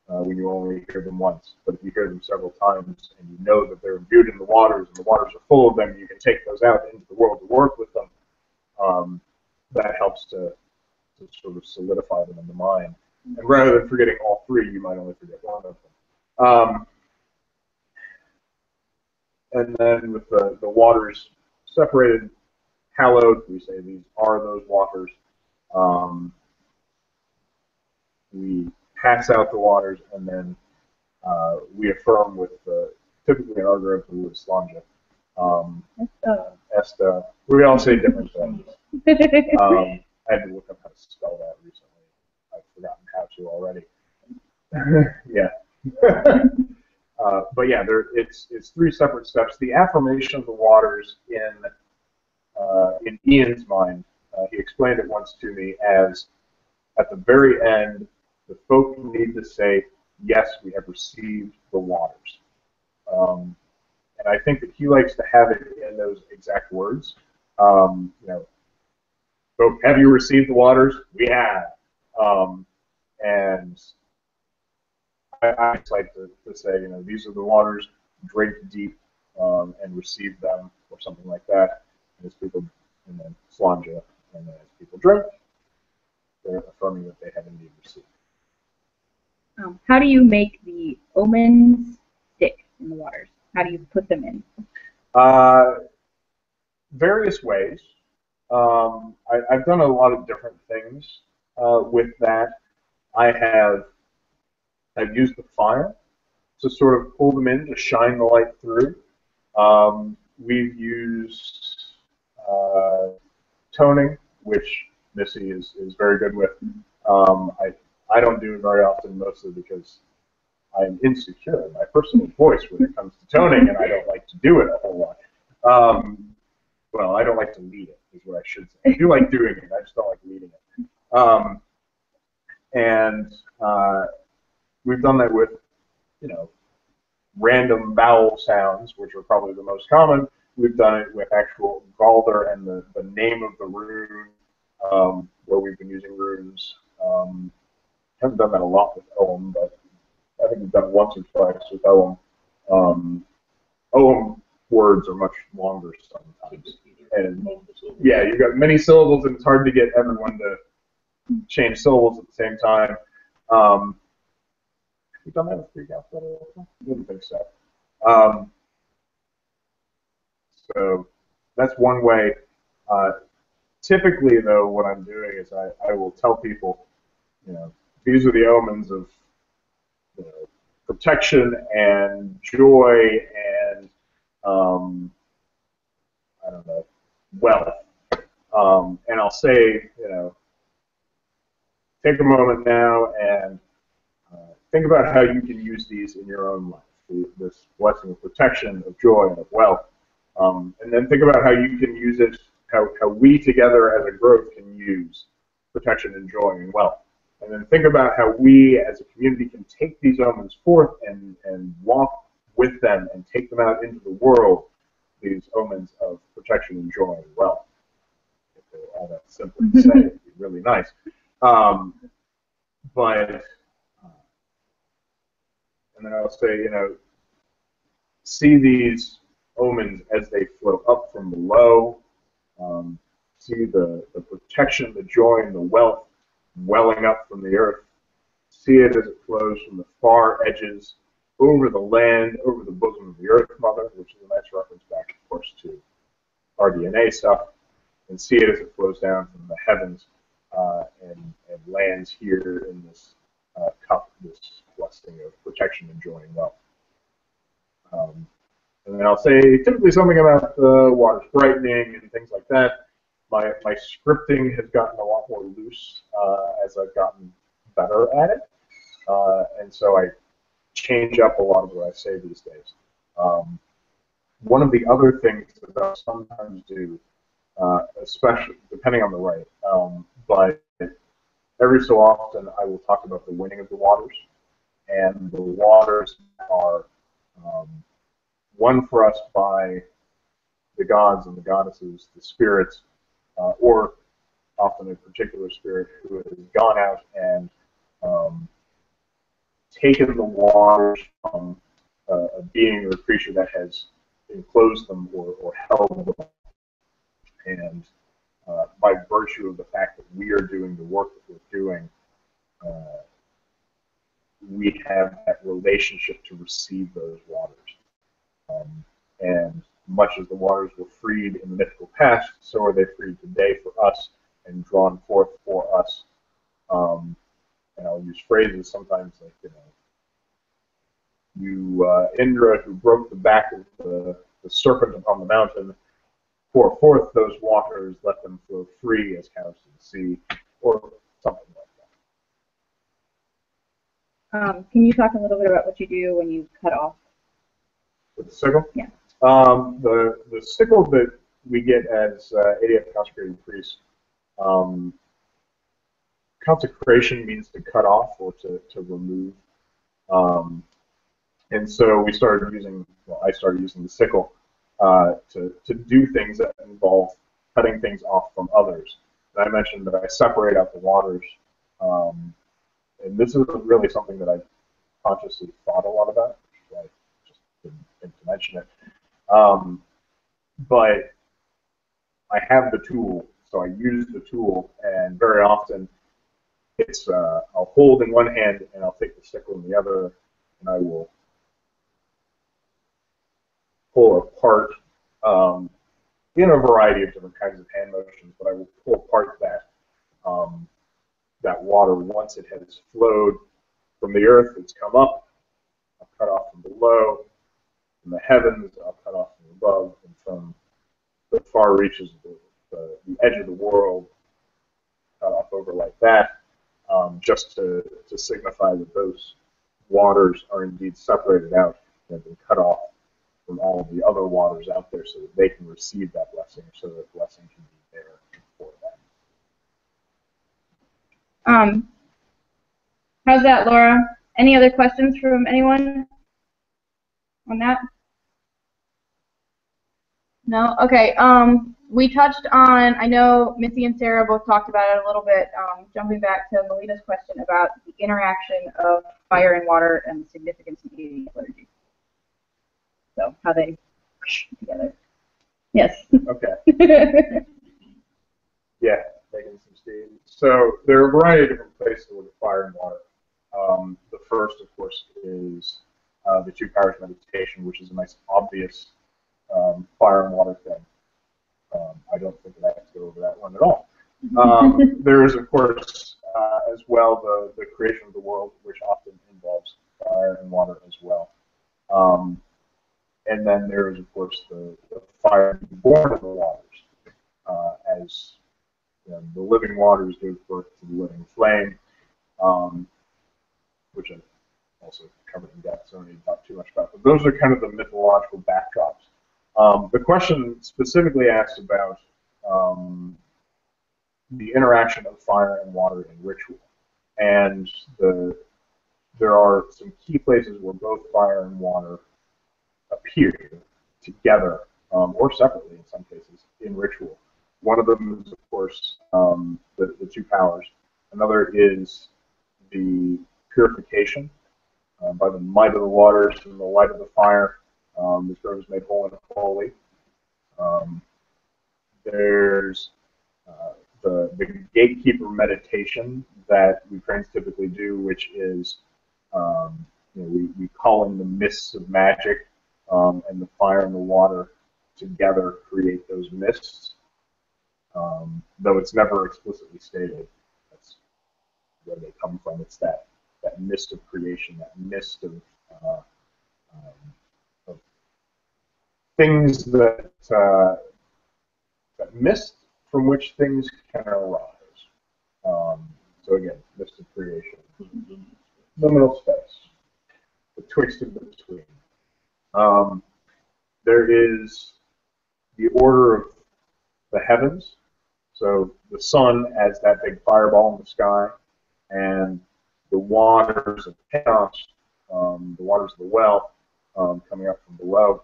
when you only hear them once, but if you hear them several times and you know that they're imbued in the waters and the waters are full of them, you can take those out into the world to work with them. That helps to sort of solidify them in the mind. And rather than forgetting all 3, you might only forget one of them. And then with the waters separated, hallowed, we say these are those waters. We pass out the waters, and then we affirm with typically in our group we would slanja. Esta. We all say different things. I had to look up how to spell that recently. I've forgotten how to already. Yeah. But yeah, it's three separate steps. The affirmation of the waters in Ian's mind, he explained it once to me as at the very end, the folk need to say, yes, we have received the waters. And I think that he likes to have it in those exact words. You know, folk, have you received the waters? We have. And I just like to say, you know, these are the waters, drink deep and receive them, or something like that. And as people, and then slanja, and then as people drink, they're affirming that they have indeed received. How do you make the omens stick in the waters? How do you put them in? Various ways. I've done a lot of different things with that. I've used the fire to sort of pull them in, to shine the light through. We've used toning, which Missy is very good with. I don't do it very often, mostly because I'm insecure in my personal voice when it comes to toning, and I don't like to do it a whole lot. Well, I don't like to lead it, is what I should say. I do like doing it, I just don't like leading it. And we've done that with, you know, random vowel sounds, which are probably the most common. We've done it with actual Galder and the name of the rune, where we've been using runes. Haven't done that a lot with Ogham, but I think we've done it once or twice with Ogham. Ogham words are much longer sometimes. And yeah, you've got many syllables, and it's hard to get everyone to change syllables at the same time. We've done that with Greek alphabet also? I didn't think so. So that's one way. Typically, though, what I'm doing is I will tell people, you know, these are the omens of, you know, protection and joy and I don't know, wealth. And I'll say, you know, take a moment now and think about how you can use these in your own life. This blessing of protection, of joy, and of wealth. And then think about how you can use it, how we together as a group can use protection and joy and wealth. And then think about how we as a community can take these omens forth and walk with them and take them out into the world, these omens of protection and joy and wealth. If they were all that simple to say, it'd be really nice. But and then I'll say, you know, see these omens as they flow up from below. See the protection, the joy, and the wealth welling up from the earth. See it as it flows from the far edges over the land, over the bosom of the Earth Mother, which is a nice reference back, of course, to our DNA stuff. And see it as it flows down from the heavens and lands here in this cup, this blessing of protection and joy and wealth. And then I'll say typically something about the waters brightening and things like that. My scripting has gotten a lot more loose as I've gotten better at it. And so I change up a lot of what I say these days. One of the other things that I sometimes do, especially depending on the rite, but every so often I will talk about the winning of the waters. And the waters are won for us by the gods and the goddesses, the spirits, or often a particular spirit who has gone out and taken the waters from a being or a creature that has enclosed them or held them. And by virtue of the fact that we are doing the work that we're doing, we have that relationship to receive those waters. And much as the waters were freed in the mythical past, so are they freed today for us and drawn forth for us. And I'll use phrases sometimes like, Indra, who broke the back of the serpent upon the mountain, pour forth those waters, let them flow free as cows to the sea, or something like that. Can you talk a little bit about what you do when you cut off? With the sickle? Yeah. The sickle that we get as ADF consecrated priests, consecration means to cut off or to remove. And so I started using the sickle to do things that involve cutting things off from others. And I mentioned that I separate out the waters. And this is really something that I consciously thought a lot about. I just didn't think to mention it. But I have the tool, so I use the tool, and very often it's I'll hold in one hand and I'll take the sickle in the other, and I will pull apart in a variety of different kinds of hand motions, but I will pull apart that water once it has flowed from the earth. It's come up. I'll cut off from below. From the heavens, I'll cut off from above, and from the far reaches of the edge of the world, cut off over like that, just to signify that those waters are indeed separated out and have been cut off from all of the other waters out there so that they can receive that blessing, so that blessing can be there for them. How's that, Laura? Any other questions from anyone on that? No? Okay. We touched on, I know Missy and Sarah both talked about it a little bit, jumping back to Melita's question about the interaction of fire and water and the significance of the liturgy. So, how they together. Yes. Okay. Yeah, making some steam. So there are a variety of different places to look at fire and water. The first, of course, is the two powers meditation, which is a nice obvious fire and water thing. I don't think that I have to go over that one at all. There is, of course, as well the creation of the world, which often involves fire and water as well. And then there is, of course, the fire born of the waters, as the living waters give birth to the living flame, which I've also covered in depth, so I don't need to talk too much about. But those are kind of the mythological backdrops. The question specifically asks about the interaction of fire and water in ritual. And there are some key places where both fire and water appear together, or separately in some cases, in ritual. One of them is, of course, the two powers. Another is the purification by the might of the waters and the light of the fire. The spirit is made whole and holy. There's the gatekeeper meditation that Ukrainians typically do, which is we call in the mists of magic, and the fire and the water together create those mists. Though it's never explicitly stated, that's where they come from. It's that mist of creation, that mist of things that mist from which things can arise. So again, mist of creation, liminal space, betwixt and between. There is the order of the heavens. So the sun as that big fireball in the sky, and the waters of chaos, the waters of the well, coming up from below.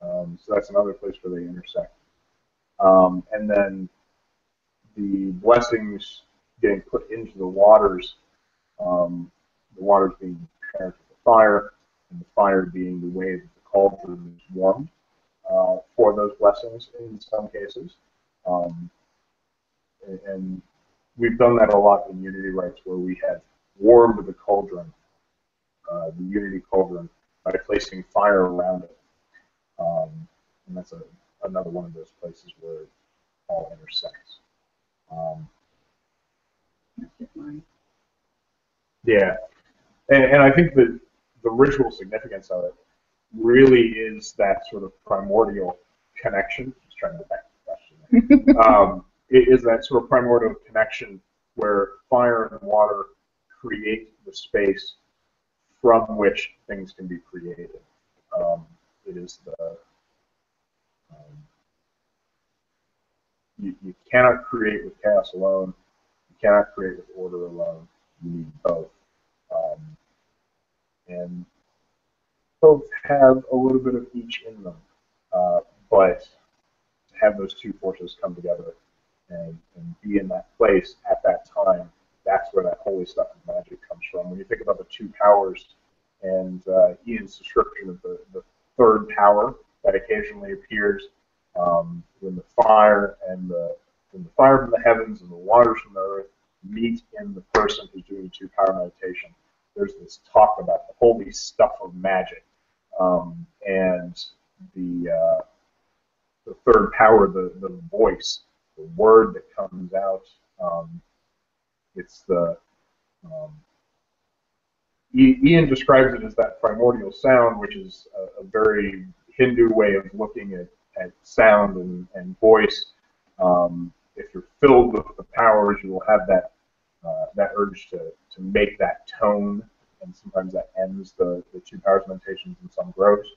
So that's another place where they intersect. And then the blessings getting put into the waters being compared to the fire, and the fire being the way that the cauldron is warmed for those blessings in some cases. And we've done that a lot in Unity Rites, where we have warmed the cauldron, the Unity cauldron, by placing fire around it. and that's another one of those places where it all intersects. Yeah, and I think that the ritual significance of it really is that sort of primordial connection. Just trying to get back to the question. It is that sort of primordial connection where fire and water create the space from which things can be created. It is the you cannot create with chaos alone. You cannot create with order alone. You need both, and both have a little bit of each in them. But to have those two forces come together and be in that place at that time, that's where that holy stuff of magic comes from. When you think about the two powers and Ian's description of the third power that occasionally appears when the fire and when the fire from the heavens and the waters from the earth meet in the person who's doing two power meditation, there's this talk about the holy stuff of magic, and the third power, the voice, the word that comes out. It's the Ian describes it as that primordial sound, which is a very Hindu way of looking at sound and voice. If you're filled with the powers, you will have that urge to make that tone, and sometimes that ends the two powers meditations in some groups.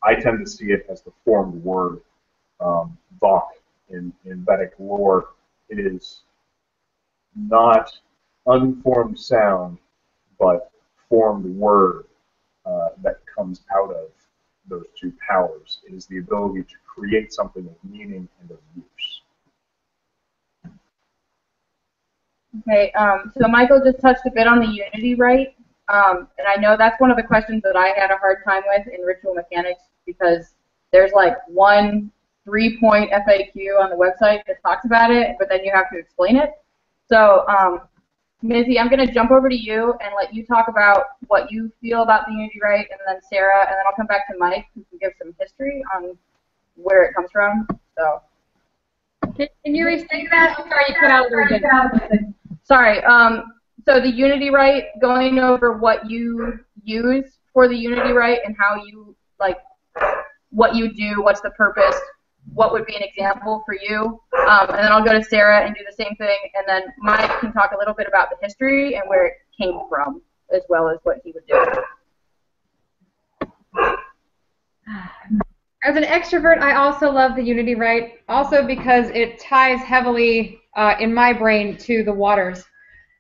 I tend to see it as the formed word, Vak in Vedic lore. It is not unformed sound, but formed word that comes out of those two powers. It is the ability to create something of meaning and of use. Okay, so Michael just touched a bit on the unity rite, and I know that's one of the questions that I had a hard time with in ritual mechanics, because there's like one 3-point FAQ on the website that talks about it, but then you have to explain it. So, Mizzy, I'm going to jump over to you and let you talk about what you feel about the unity rite, and then Sarah, and then I'll come back to Mike, who can give some history on where it comes from. So, can you restate that? I'm sorry, you cut out a little bit. Sorry. So the unity rite, going over what you use for the unity rite and how you, like, what you do, what's the purpose, what would be an example for you, and then I'll go to Sarah and do the same thing, and then Mike can talk a little bit about the history and where it came from, as well as what he would do. As an extrovert, I also love the unity rite, also because it ties heavily in my brain to the waters.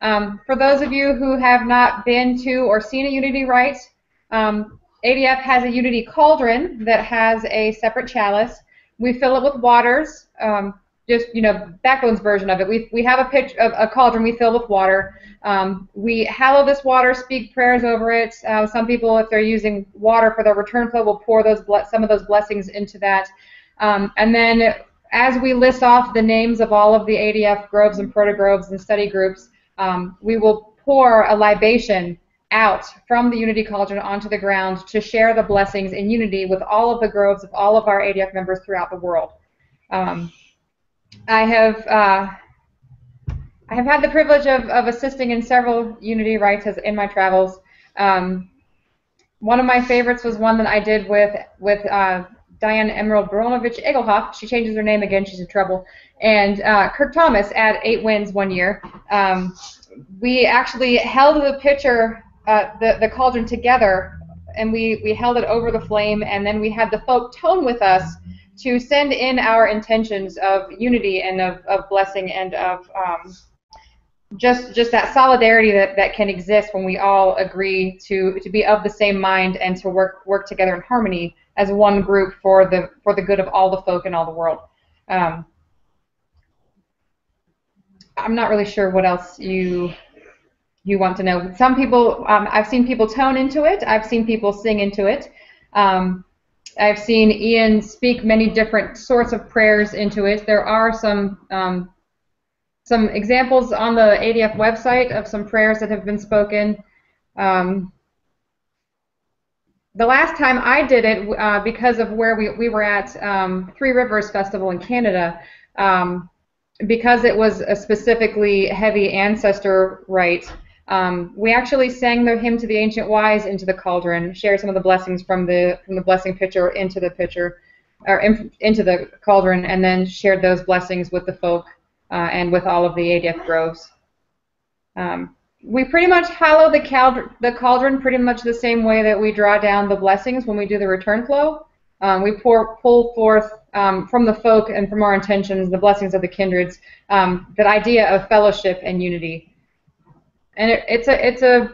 For those of you who have not been to or seen a unity rite, ADF has a unity cauldron that has a separate chalice. We fill it with waters, just, you know, Backbone's version of it. We have a cauldron we fill with water. We hallow this water, speak prayers over it. Some people, if they're using water for their return flow, will pour some of those blessings into that. And then as we list off the names of all of the ADF groves and proto-groves and study groups, we will pour a libation out from the unity cauldron onto the ground to share the blessings in unity with all of the groves of all of our ADF members throughout the world. I have had the privilege of assisting in several unity rites in my travels. One of my favorites was one that I did with Diane Emerald Baronovich Egelhoff. She changes her name again, she's in trouble. And Kirk Thomas at 8 Winds one year. We actually held the pitcher, the cauldron together, and we held it over the flame, and then we had the folk tone with us to send in our intentions of unity and of blessing and of just that solidarity that can exist when we all agree to be of the same mind and to work together in harmony as one group for the good of all the folk in all the world. I'm not really sure what else you want to know. Some people, I've seen people tone into it. I've seen people sing into it. I've seen Ian speak many different sorts of prayers into it. There are some examples on the ADF website of some prayers that have been spoken. the last time I did it, because of where we were at Three Rivers Festival in Canada, because it was a specifically heavy ancestor rite, we actually sang the hymn to the ancient wise into the cauldron, shared some of the blessings from the blessing pitcher into the pitcher, or into the cauldron, and then shared those blessings with the folk and with all of the ADF groves. We pretty much hallow the cauldron pretty much the same way that we draw down the blessings when we do the return flow. We pull forth from the folk and from our intentions the blessings of the kindreds, that idea of fellowship and unity. And it's a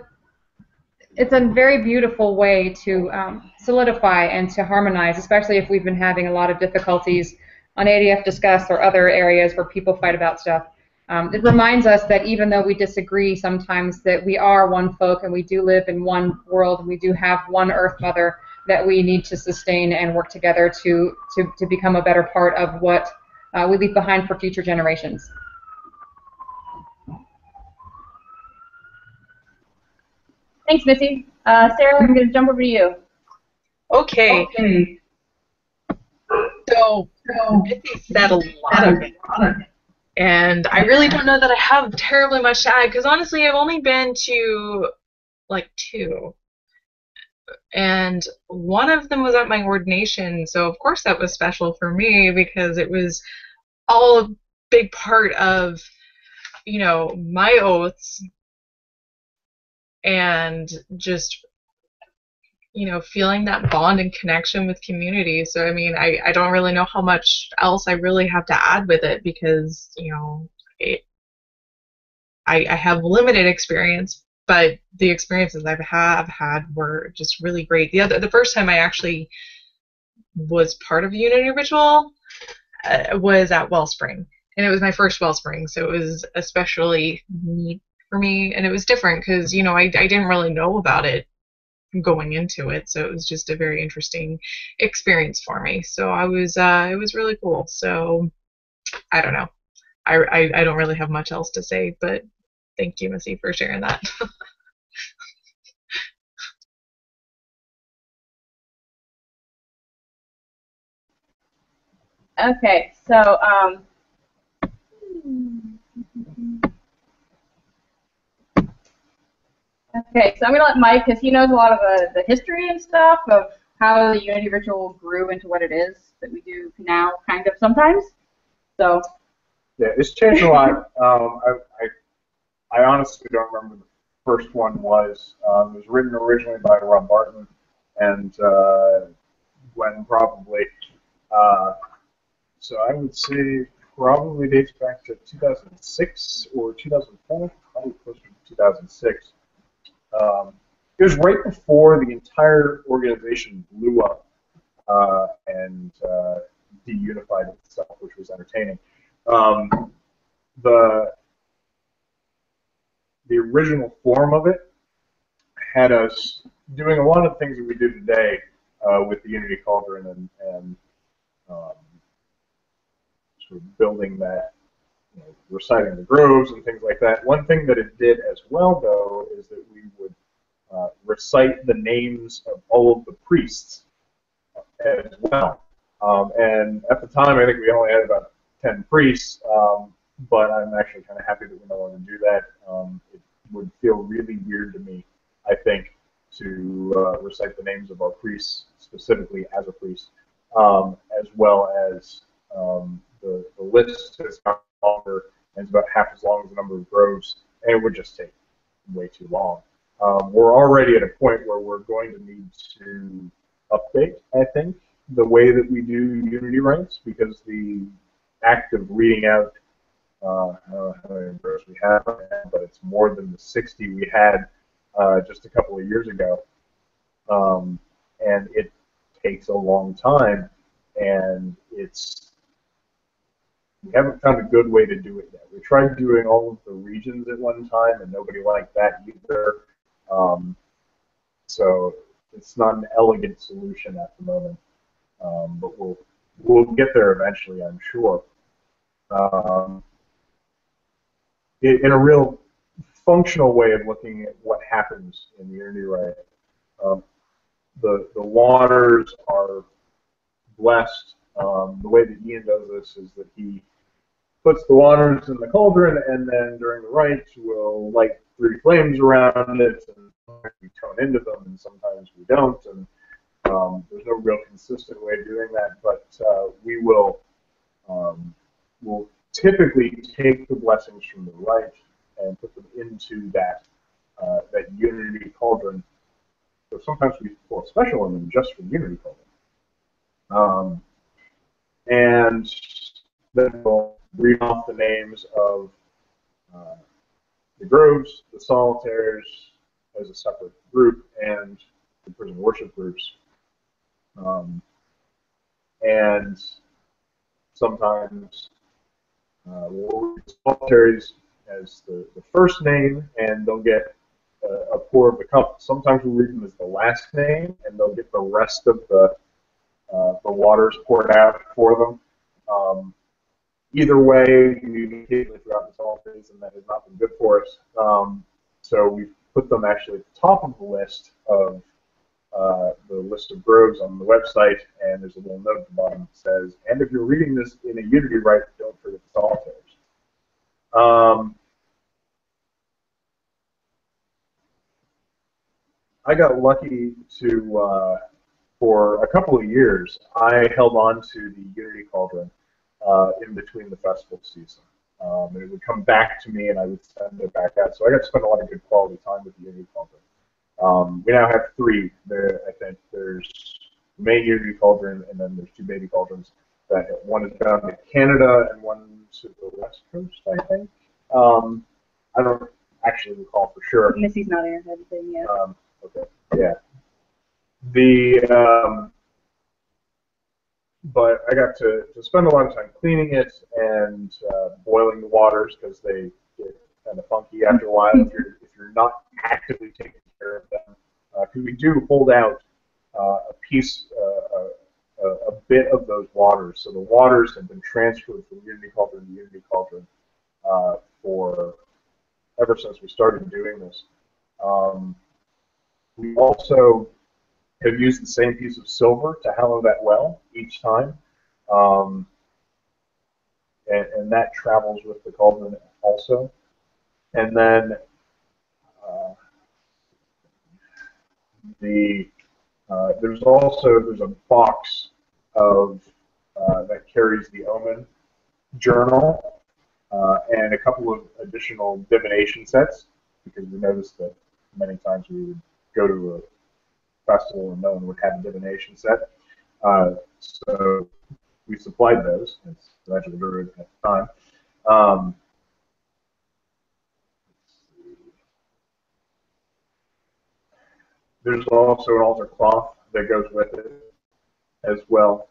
very beautiful way to solidify and to harmonize, especially if we've been having a lot of difficulties on ADF Discuss or other areas where people fight about stuff. It reminds us that even though we disagree sometimes, that we are one folk and we do live in one world and we do have one Earth Mother that we need to sustain and work together to become a better part of what we leave behind for future generations. Thanks, Missy. Sarah, I'm going to jump over to you. Okay. So Missy said a lot of it. And I really don't know that I have terribly much to add, because honestly, I've only been to like 2. And one of them was at my ordination, so of course that was special for me, because it was all a big part of, my oaths, and just, feeling that bond and connection with community. So, I mean, I don't really know how much else I really have to add with it, because, I have limited experience, but the experiences I have had were just really great. The first time I actually was part of a Unity ritual was at Wellspring, and it was my first Wellspring, so it was especially neat for me, and it was different because, I didn't really know about it going into it, so it was just a very interesting experience for me. So it was really cool. So I don't know. I don't really have much else to say, but thank you, Missy, for sharing that. Okay, so I'm gonna let Mike, because he knows a lot of the history and stuff of how the Unity ritual grew into what it is that we do now, kind of sometimes. So. Yeah, it's changed a lot. I honestly don't remember the first one was. It was written originally by Rob Barton and Gwen probably. So I would say probably dates back to 2006 or 2004, probably closer to 2006. It was right before the entire organization blew up and de-unified itself, which was entertaining. The original form of it had us doing a lot of things that we do today with the Unity Cauldron and sort of building that, reciting the groves and things like that. One thing that it did as well, though, is that we would recite the names of all of the priests as well. And at the time, I think we only had about 10 priests, but I'm actually kind of happy that we no longer do that. It would feel really weird to me, I think, to recite the names of our priests specifically as a priest, as well as the list is longer and it's about half as long as the number of groves, and it would just take way too long. We're already at a point where we're going to need to update, I think, the way that we do Unity rites, because the act of reading out, I don't know how many groves we have right now, but it's more than the 60 we had just a couple of years ago. And it takes a long time, and we haven't found a good way to do it yet. We tried doing all of the regions at one time, and nobody liked that either. So it's not an elegant solution at the moment, but we'll get there eventually, I'm sure. In a real functional way of looking at what happens in the Unity rite, the waters are blessed. The way that Ian does this is that he puts the waters in the cauldron, and then during the rite we'll light 3 flames around it, and sometimes we tone into them, and sometimes we don't, and there's no real consistent way of doing that, but we will we'll typically take the blessings from the rite and put them into that unity cauldron. So sometimes we pull a special one just for unity cauldron. And then we'll read off the names of the groves, the solitaires as a separate group, and the prison worship groups. And sometimes we'll read the solitaires as the first name, and they'll get a pour of the cup. Sometimes we'll read them as the last name, and they'll get the rest of the waters poured out for them. Either way, we occasionally forgot the solitaires, and that has not been good for us. So we've put them actually at the top of the list of groves on the website, and there's a little note at the bottom that says, and if you're reading this in a unity rite, don't forget the solitaires. I got lucky to, for a couple of years, I held on to the Unity Cauldron in between the festival season. And it would come back to me, and I would send it back out. So I got to spend a lot of good quality time with the Unity Cauldron. We now have 3. I think there's the main Unity Cauldron, and then there's 2 baby cauldrons. One is down in Canada, and one to the west coast, I think. I don't actually recall for sure. Missy's nodding her head saying yes. Okay, yeah. But I got to spend a lot of time cleaning it and boiling the waters because they get kind of funky after a while if you're not actively taking care of them. Because we do hold out a bit of those waters. So the waters have been transferred from Unity Cauldron to Unity Cauldron for ever since we started doing this. We also have used the same piece of silver to hallow that well each time, and that travels with the cauldron also. And then there's a box of that carries the Omen journal and a couple of additional divination sets, because we noticed that many times we would go to a festival and no one would have a divination set. So we supplied those. It's Magical Druid at the time. There's also an altar cloth that goes with it as well.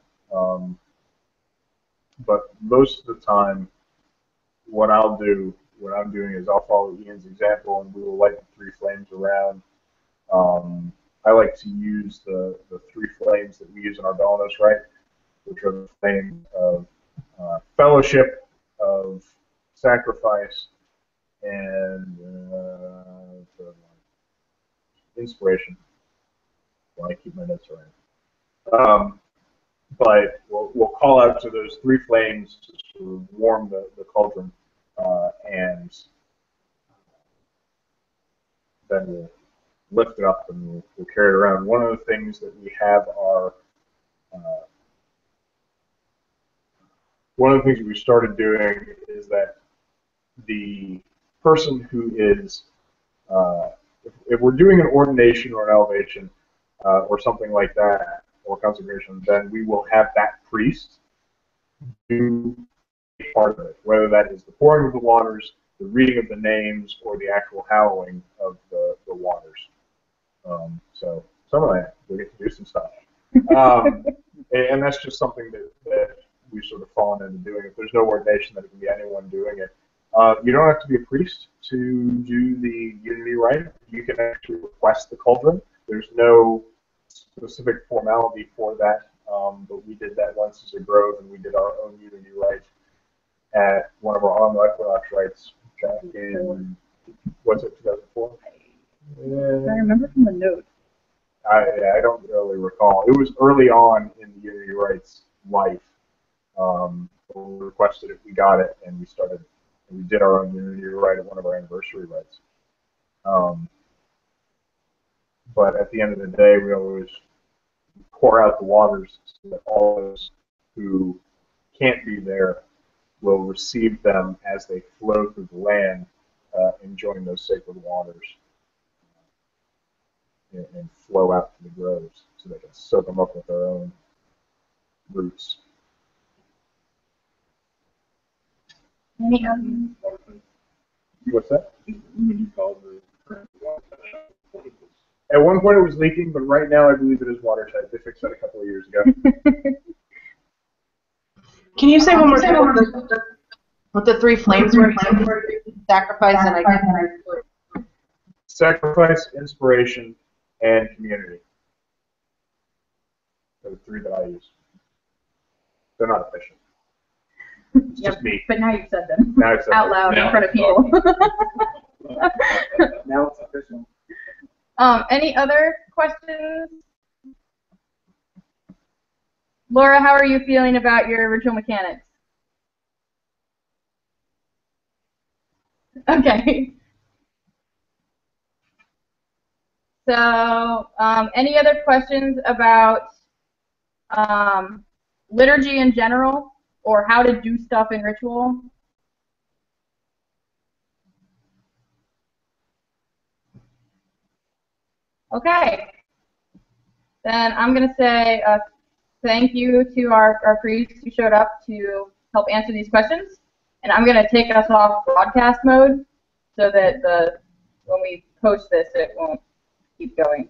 But most of the time, what I'm doing is I'll follow Ian's example, and we will light the 3 flames around. I like to use the 3 flames that we use in our Belanos rite, which are the flame of fellowship, of sacrifice, and inspiration. Well, I keep my notes around. But we'll call out to those 3 flames to warm the cauldron, and then we'll lift it up and we'll carry it around. One of the things that we have are one of the things that we started doing is that the person who is, if we're doing an ordination or an elevation or something like that, or consecration, then we will have that priest do part of it, whether that is the pouring of the waters, the reading of the names, or the actual hallowing of the waters. So some of that, we get to do some stuff. And that's just something that we've sort of fallen into doing. If there's no ordination, then it can be anyone doing it. You don't have to be a priest to do the Unity rite. You can actually request the cauldron. There's no specific formality for that, but we did that once as a grove, and we did our own Unity rite at one of our autumnal equinox rites back in, what's it, 2004? I remember from the note. I don't really recall. It was early on in the Unity Rights life. We requested it, we got it, and we did our own Unity Right at one of our anniversary rights. But at the end of the day, we always pour out the waters so that all those who can't be there will receive them as they flow through the land, enjoying those sacred waters, and flow out to the groves so they can soak them up with their own roots. What's that? At one point it was leaking, but right now I believe it is watertight. They fixed that a couple of years ago. Can you say one more time what the three flames were? Sacrifice and Sacrifice, inspiration, and community. They're the three that I use. They're not efficient. It's just me. But now you've said them Now I've said out loud in front of people. Now it's official. Any other questions? Laura, how are you feeling about your ritual mechanics? Okay. So, any other questions about liturgy in general, or how to do stuff in ritual? Okay. Then I'm going to say thank you to our priests who showed up to help answer these questions. And I'm going to take us off broadcast mode so that when we post this, it won't keep going.